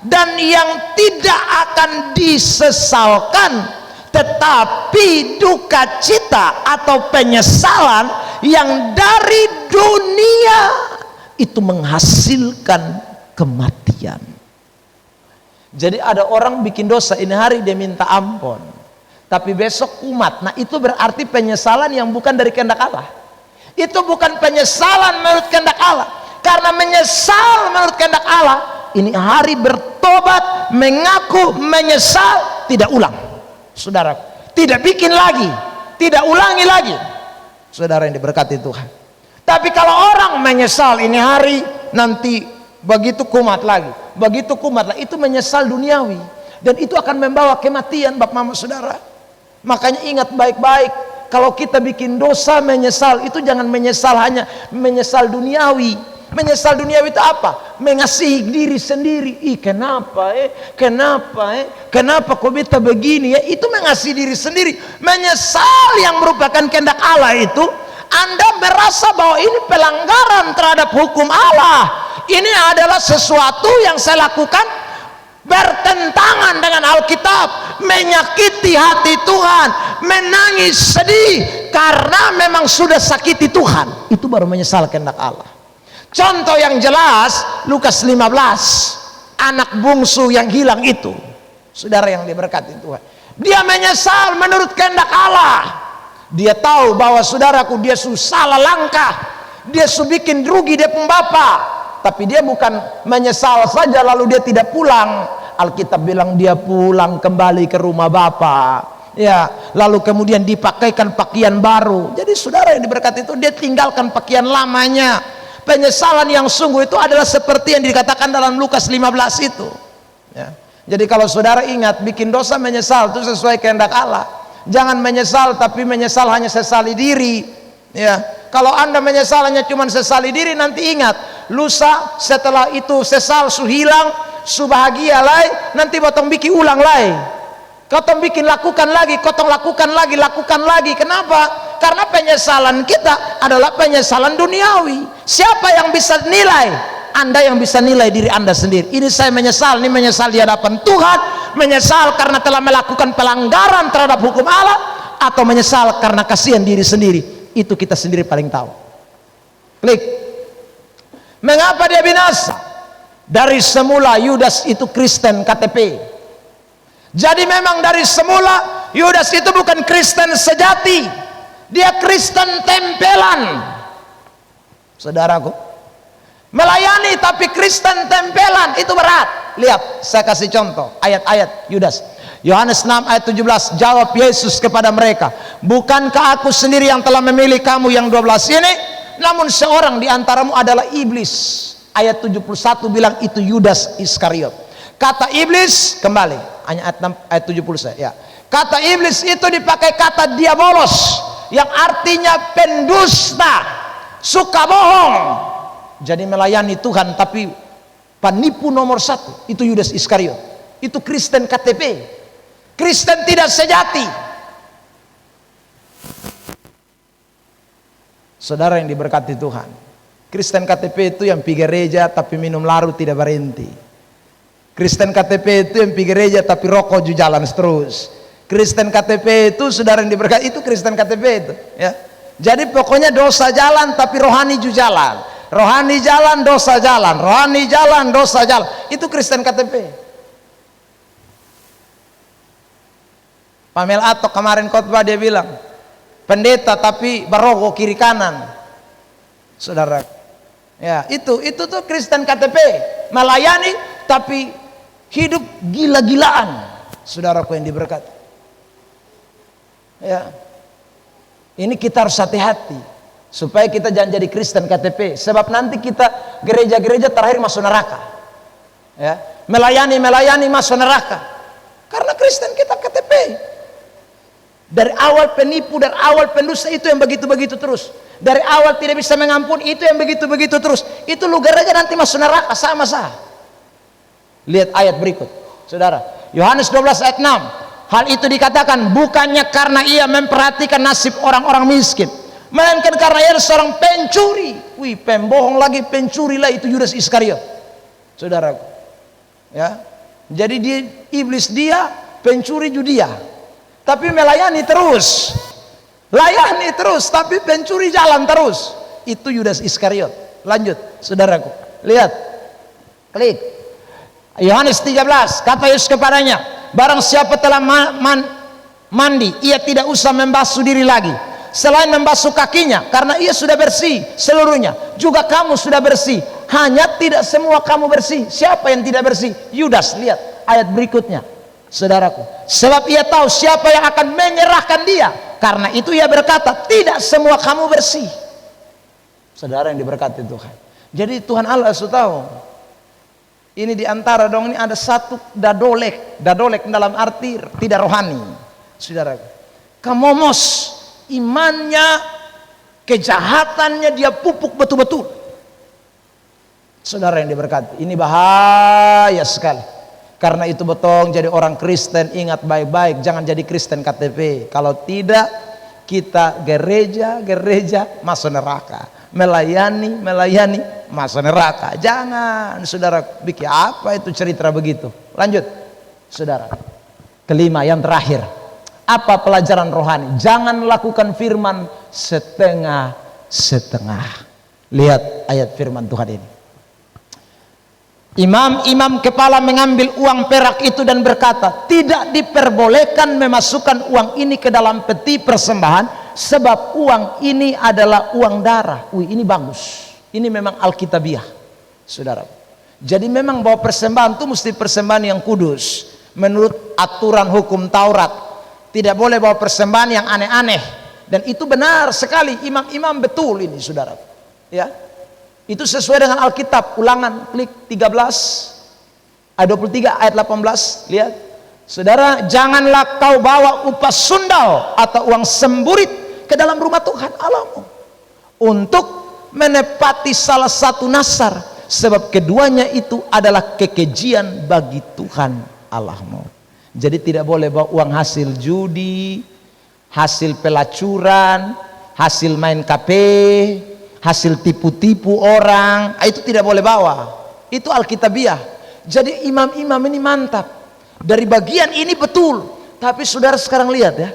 dan yang tidak akan disesalkan, tetapi duka cita atau penyesalan yang dari dunia itu menghasilkan kematian. Jadi ada orang bikin dosa ini hari dia minta ampun, tapi besok kumat. Nah, itu berarti penyesalan yang bukan dari kehendak Allah. Itu bukan penyesalan menurut kehendak Allah. Karena menyesal menurut kehendak Allah, ini hari bertobat, mengaku menyesal, tidak ulang. Saudara, tidak bikin lagi, tidak ulangi lagi. Saudara yang diberkati Tuhan. Tapi kalau orang menyesal ini hari, nanti begitu kumat lagi, begitu kumat lagi, itu menyesal duniawi, dan itu akan membawa kematian, Bapak Mama Saudara. Makanya ingat baik-baik, kalau kita bikin dosa menyesal, itu jangan menyesal hanya menyesal duniawi. Menyesal duniawi itu apa? Mengasihi diri sendiri. Kenapa kok beta begini ya? Itu mengasihi diri sendiri. Menyesal yang merupakan kehendak Allah itu, Anda merasa bahwa ini pelanggaran terhadap hukum Allah. Ini adalah sesuatu yang saya lakukan bertentangan dengan Alkitab, menyakiti hati Tuhan, menangis sedih karena memang sudah sakiti Tuhan. Itu baru menyesal kehendak Allah. Contoh yang jelas, Lukas 15, anak bungsu yang hilang itu. Saudara yang diberkati Tuhan, dia menyesal menurut kehendak Allah. Dia tahu bahwa saudaraku, dia salah langkah, dia bikin rugi dia pembapa. Tapi dia bukan menyesal saja lalu dia tidak pulang. Alkitab bilang dia pulang kembali ke rumah bapa. Ya, lalu kemudian dipakaikan pakaian baru. Jadi saudara yang diberkati itu, dia tinggalkan pakaian lamanya. Penyesalan yang sungguh itu adalah seperti yang dikatakan dalam Lukas 15 itu ya. Jadi kalau saudara ingat, bikin dosa menyesal itu sesuai kehendak Allah. Jangan menyesal tapi menyesal hanya sesali diri ya. Kalau Anda menyesal hanya cuma sesali diri, nanti ingat, lusa setelah itu sesal su hilang, su bahagia lai, nanti potong bikin ulang lai, kotong bikin lakukan lagi, kotong lakukan lagi. Kenapa? Karena penyesalan kita adalah penyesalan duniawi. Siapa yang bisa nilai? Anda yang bisa nilai diri Anda sendiri. Ini saya menyesal, ini menyesal di hadapan Tuhan, menyesal karena telah melakukan pelanggaran terhadap hukum Allah, atau menyesal karena kasihan diri sendiri. Itu kita sendiri paling tahu. Klik. Mengapa dia binasa? Dari semula Yudas itu Kristen KTP. Jadi memang dari semula Yudas itu bukan Kristen sejati. Dia Kristen tempelan. Saudaraku, melayani tapi Kristen tempelan itu berat. Lihat, saya kasih contoh ayat-ayat Yudas. Yohanes 6 ayat 17, jawab Yesus kepada mereka, bukankah aku sendiri yang telah memilih kamu yang 12 ini? Namun seorang di antaramu adalah iblis. Ayat 71 bilang itu Yudas Iskariot. Kata iblis, kembali hanya ayat 70 saya ya. Kata iblis itu dipakai kata diabolos, yang artinya pendusta, suka bohong. Jadi melayani Tuhan tapi penipu nomor 1 itu Yudas Iskariot. Itu Kristen KTP, Kristen tidak sejati. Saudara yang diberkati Tuhan, Kristen KTP itu yang pergi gereja tapi minum larut tidak berhenti. Kristen KTP itu yang pergi gereja tapi rokok ju jalan terus. Kristen KTP itu, saudara yang diberkati, itu Kristen KTP itu ya. Jadi pokoknya dosa jalan tapi rohani ju jalan, rohani jalan dosa jalan, rohani jalan dosa jalan. Itu Kristen KTP. Pamel Ato kemarin khotbah dia bilang, pendeta tapi barogo kiri kanan. Saudara ya, itu tuh Kristen KTP, melayani tapi hidup gila-gilaan. Saudaraku yang diberkati ya, ini kita harus hati-hati supaya kita jangan jadi Kristen KTP, sebab nanti kita gereja-gereja terakhir masuk neraka ya. Melayani masuk neraka karena Kristen kita KTP. Dari awal penipu, dari awal pendusta, itu yang begitu-begitu terus. Dari awal tidak bisa mengampuni, itu yang begitu-begitu terus. Itu lu gereja nanti masuk neraka sama sah. Lihat ayat berikut saudara, Yohanes 12 ayat 6. Hal itu dikatakan bukannya karena ia memperhatikan nasib orang-orang miskin, melainkan karena ia seorang pencuri. Wih, pembohong lagi, pencuri lah, itu Yudas Iskariot, saudaraku. Ya, jadi iblis dia pencuri juga dia, tapi melayani terus, layani terus, tapi pencuri jalan terus. Itu Yudas Iskariot. Lanjut, saudaraku, lihat, klik Yohanes 13, kata Yesus kepadanya, barang siapa telah mandi, ia tidak usah membasuh diri lagi selain membasuh kakinya, karena ia sudah bersih seluruhnya. Juga kamu sudah bersih, hanya tidak semua kamu bersih. Siapa yang tidak bersih? Yudas. Lihat ayat berikutnya, saudaraku. Sebab ia tahu siapa yang akan menyerahkan dia, karena itu ia berkata, tidak semua kamu bersih. Saudara yang diberkati Tuhan. Jadi Tuhan Allah sudah tahu. Ini diantara dong, ini ada satu dadolek dalam arti tidak rohani, saudaraku. Kamomos, imannya, kejahatannya dia pupuk betul-betul. Saudara yang diberkati, ini bahaya sekali. Karena itu betul, jadi orang Kristen ingat baik-baik, jangan jadi Kristen KTP. Kalau tidak, kita gereja masuk neraka, melayani masuk neraka. Jangan, saudara. Bikin apa itu cerita begitu? Lanjut, saudara. Kelima, yang terakhir, apa pelajaran rohani? Jangan lakukan firman setengah-setengah. Lihat ayat firman Tuhan ini. Imam-imam kepala mengambil uang perak itu dan berkata, tidak diperbolehkan memasukkan uang ini ke dalam peti persembahan, sebab uang ini adalah uang darah. Wih, ini bagus. Ini memang Alkitabiah, saudara. Jadi memang bahwa persembahan itu mesti persembahan yang kudus menurut aturan hukum Taurat. Tidak boleh bawa persembahan yang aneh-aneh. Dan itu benar sekali, imam-imam betul ini, saudara. Ya, itu sesuai dengan Alkitab. Ulangan, klik 13 ayat 23 ayat 18. Lihat, saudara, janganlah kau bawa upah sundal atau uang semburit ke dalam rumah Tuhan Allahmu untuk menepati salah satu nasar, sebab keduanya itu adalah kekejian bagi Tuhan Allahmu. Jadi tidak boleh bawa uang hasil judi, hasil pelacuran, hasil main kafe, hasil tipu-tipu orang, itu tidak boleh bawa. Itu Alkitabiah. Jadi imam-imam ini mantap. Dari bagian ini betul, tapi saudara sekarang lihat ya,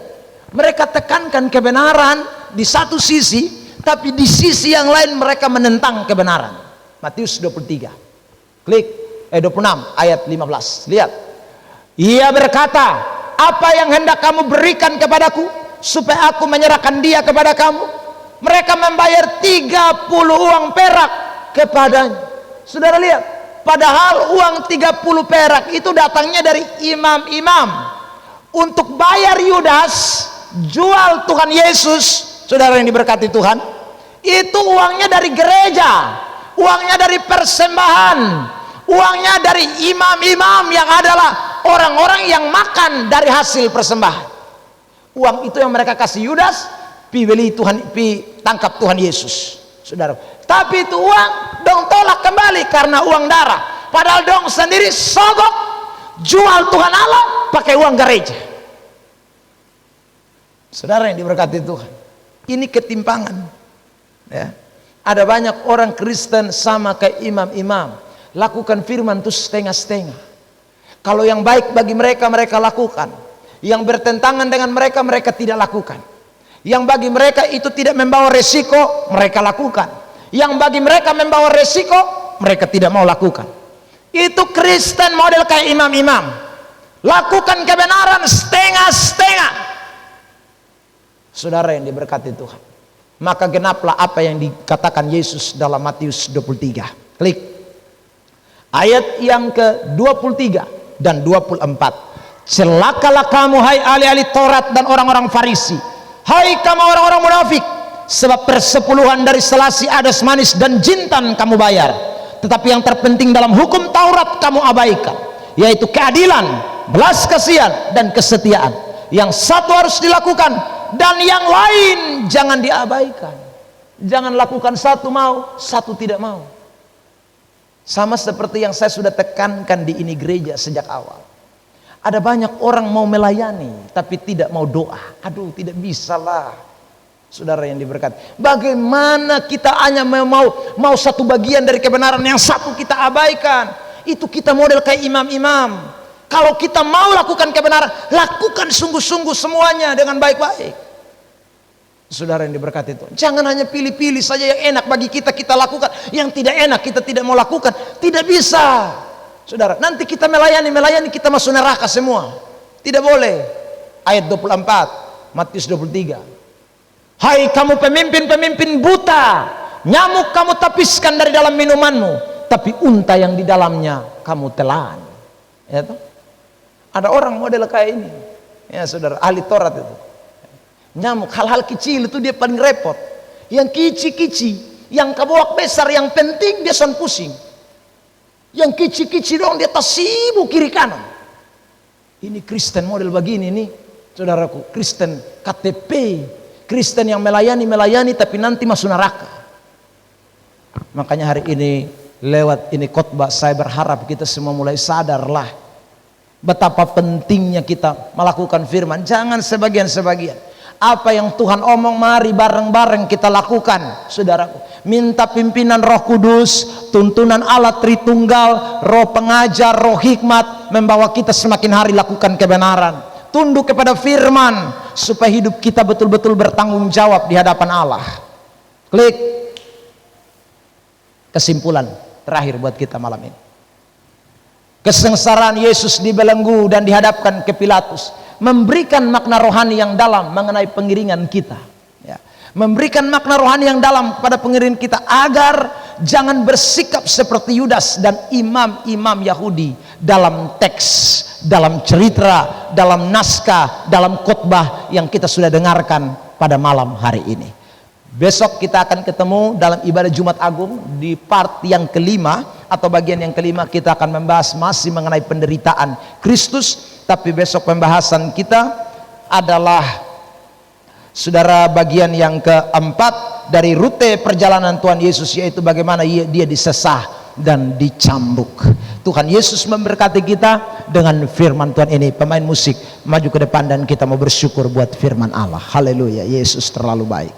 mereka tekankan kebenaran di satu sisi, tapi di sisi yang lain mereka menentang kebenaran. Matius 23, klik 26 ayat 15. Lihat, ia berkata, apa yang hendak kamu berikan kepadaku supaya aku menyerahkan dia kepada kamu? Mereka membayar 30 uang perak kepadanya. Saudara lihat, padahal uang 30 perak itu datangnya dari imam-imam untuk bayar Yudas jual Tuhan Yesus. Saudara yang diberkati Tuhan, itu uangnya dari gereja, uangnya dari persembahan, uangnya dari imam-imam yang adalah orang-orang yang makan dari hasil persembahan. Uang itu yang mereka kasih Yudas, beli Tuhan, tangkap Tuhan Yesus, saudara. Tapi itu uang dong tolak kembali karena uang darah. Padahal dong sendiri sogok jual Tuhan Allah pakai uang gereja. Saudara yang diberkati Tuhan, ini ketimpangan. Ya. Ada banyak orang Kristen sama kayak imam-imam, lakukan firman itu setengah-setengah. Kalau yang baik bagi mereka, mereka lakukan. Yang bertentangan dengan mereka, mereka tidak lakukan. Yang bagi mereka itu tidak membawa resiko, mereka lakukan. Yang bagi mereka membawa resiko, mereka tidak mau lakukan. Itu Kristen model kayak imam-imam. Lakukan kebenaran setengah-setengah. Saudara yang diberkati Tuhan, maka genaplah apa yang dikatakan Yesus dalam Matius 23. Klik ayat yang ke-23 dan 24. Celakalah kamu hai ahli-ahli Taurat dan orang-orang Farisi, hai kamu orang-orang munafik, sebab persepuluhan dari selasi, adas manis dan jintan kamu bayar, tetapi yang terpenting dalam hukum Taurat kamu abaikan, yaitu keadilan, belas kasihan dan kesetiaan. Yang satu harus dilakukan dan yang lain jangan diabaikan. Jangan lakukan satu mau, satu tidak mau. Sama seperti yang saya sudah tekankan di ini gereja sejak awal. Ada banyak orang mau melayani tapi tidak mau doa. Aduh, tidak bisa lah. Saudara yang diberkati, bagaimana kita hanya mau satu bagian dari kebenaran, yang satu kita abaikan? Itu kita model kayak imam-imam. Kalau kita mau lakukan kebenaran, lakukan sungguh-sungguh semuanya dengan baik-baik. Saudara yang diberkati itu, jangan hanya pilih-pilih saja yang enak bagi kita, kita lakukan. Yang tidak enak kita tidak mau lakukan. Tidak bisa. Saudara, nanti kita melayani kita masuk neraka semua. Tidak boleh. Ayat 24 Matius 23. Hai kamu pemimpin-pemimpin buta, nyamuk kamu tapiskan dari dalam minumanmu, tapi unta yang di dalamnya kamu telan. Ya toh? Ada orang model kayak ini, ya saudara, ahli Taurat itu. Nyamuk, hal-hal kecil itu dia paling repot. Yang kici-kici, yang kebawa besar, yang penting dia son pusing. Yang kici-kici dong dia tas sibuk kiri kanan. Ini Kristen model begini nih, saudaraku. Kristen KTP, Kristen yang melayani tapi nanti masuk neraka. Makanya hari ini lewat ini khotbah saya berharap kita semua mulai sadarlah betapa pentingnya kita melakukan firman. Jangan sebagian-sebagian. Apa yang Tuhan omong mari bareng-bareng kita lakukan, saudaraku. Minta pimpinan Roh Kudus, tuntunan Allah Tritunggal, Roh Pengajar, Roh Hikmat membawa kita semakin hari lakukan kebenaran. Tunduk kepada firman supaya hidup kita betul-betul bertanggung jawab di hadapan Allah. Klik. Kesimpulan terakhir buat kita malam ini. Kesengsaraan Yesus dibelenggu dan dihadapkan ke Pilatus memberikan makna rohani yang dalam mengenai pengiringan kita, ya. Memberikan makna rohani yang dalam pada pengiringan kita agar jangan bersikap seperti Yudas dan imam-imam Yahudi dalam teks, dalam cerita, dalam naskah, dalam khotbah yang kita sudah dengarkan pada malam hari ini. Besok kita akan ketemu dalam ibadah Jumat Agung di part yang kelima atau bagian yang kelima. Kita akan membahas masih mengenai penderitaan Kristus, tapi besok pembahasan kita adalah, saudara, bagian yang keempat dari rute perjalanan Tuhan Yesus, yaitu bagaimana dia disesah dan dicambuk. Tuhan Yesus memberkati kita dengan firman Tuhan ini. Pemain musik maju ke depan dan kita mau bersyukur buat firman Allah. Haleluya, Yesus terlalu baik.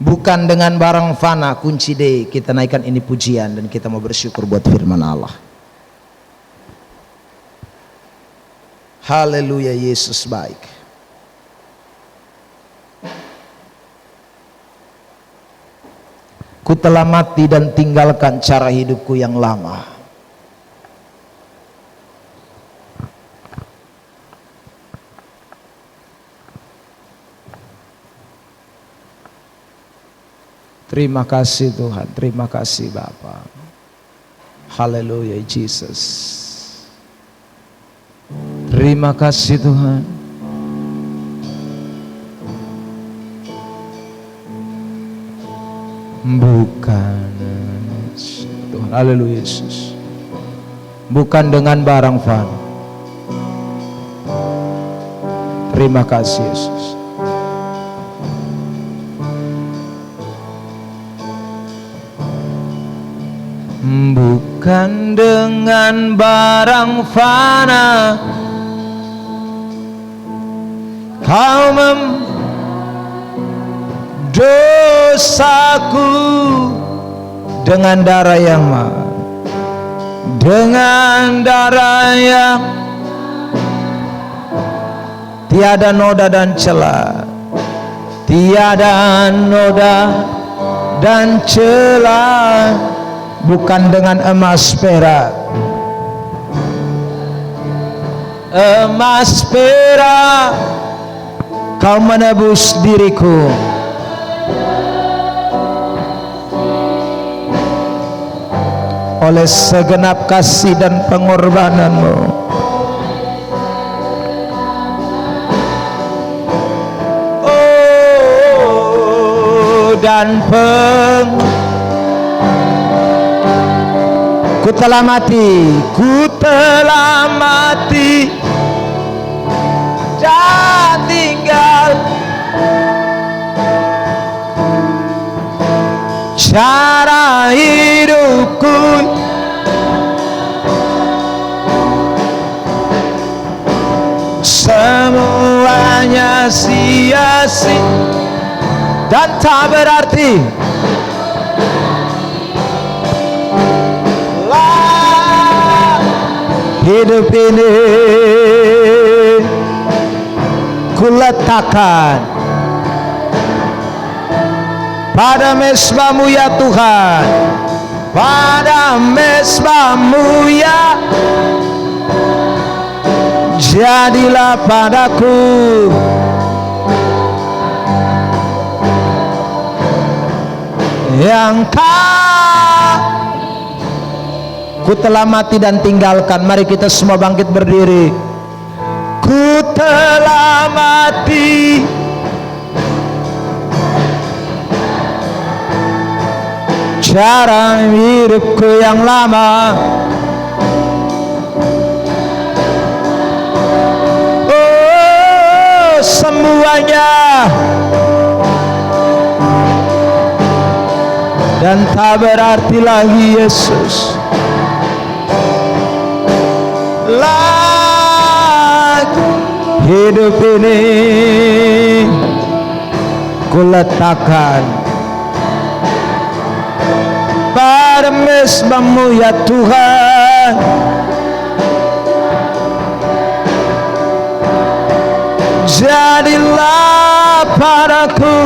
Bukan dengan barang fana, kunci D, kita naikkan ini pujian dan kita mau bersyukur buat firman Allah. Haleluya, Yesus baik. Ku telah mati dan tinggalkan cara hidupku yang lama. Terima kasih Tuhan, terima kasih Bapa. Haleluya, Jesus. Terima kasih Tuhan. Bukan Tuhan, haleluya Yesus. Bukan dengan barang fana. Terima kasih Yesus. Bukan dengan barang fana kau dosaku, dengan darah yang mahal, dengan darah yang tiada noda dan celah, tiada noda dan celah. Bukan dengan emas perak, emas perak kau menebus diriku. Oleh segenap kasih dan pengorbananmu, oh, dan ku telah mati dan tinggal cara hidupku. Semuanya sia-sia dan tak berarti. Hidup ini kuletakkan pada mezbamu ya Tuhan, pada mezbamu ya. Jadilah padaku yang ku telah mati dan tinggalkan. Mari kita semua bangkit berdiri. Ku telah mati, cara hidupku yang lama. Oh, semuanya dan tak berarti lagi Yesus. Hidup ini kuletakkan pada mezbamu ya Tuhan. Jadilah padaku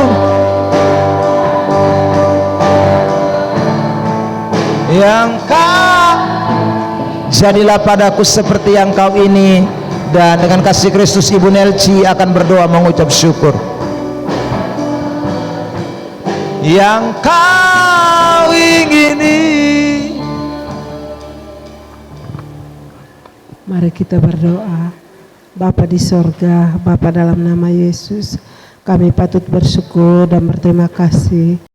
yang kau, jadilah padaku seperti yang kau ini. Dan dengan kasih Kristus Ibu Nelci akan berdoa mengucap syukur. Yang kau ingini.
Mari kita berdoa. Bapa di sorga, Bapa dalam nama Yesus, kami patut bersyukur dan berterima kasih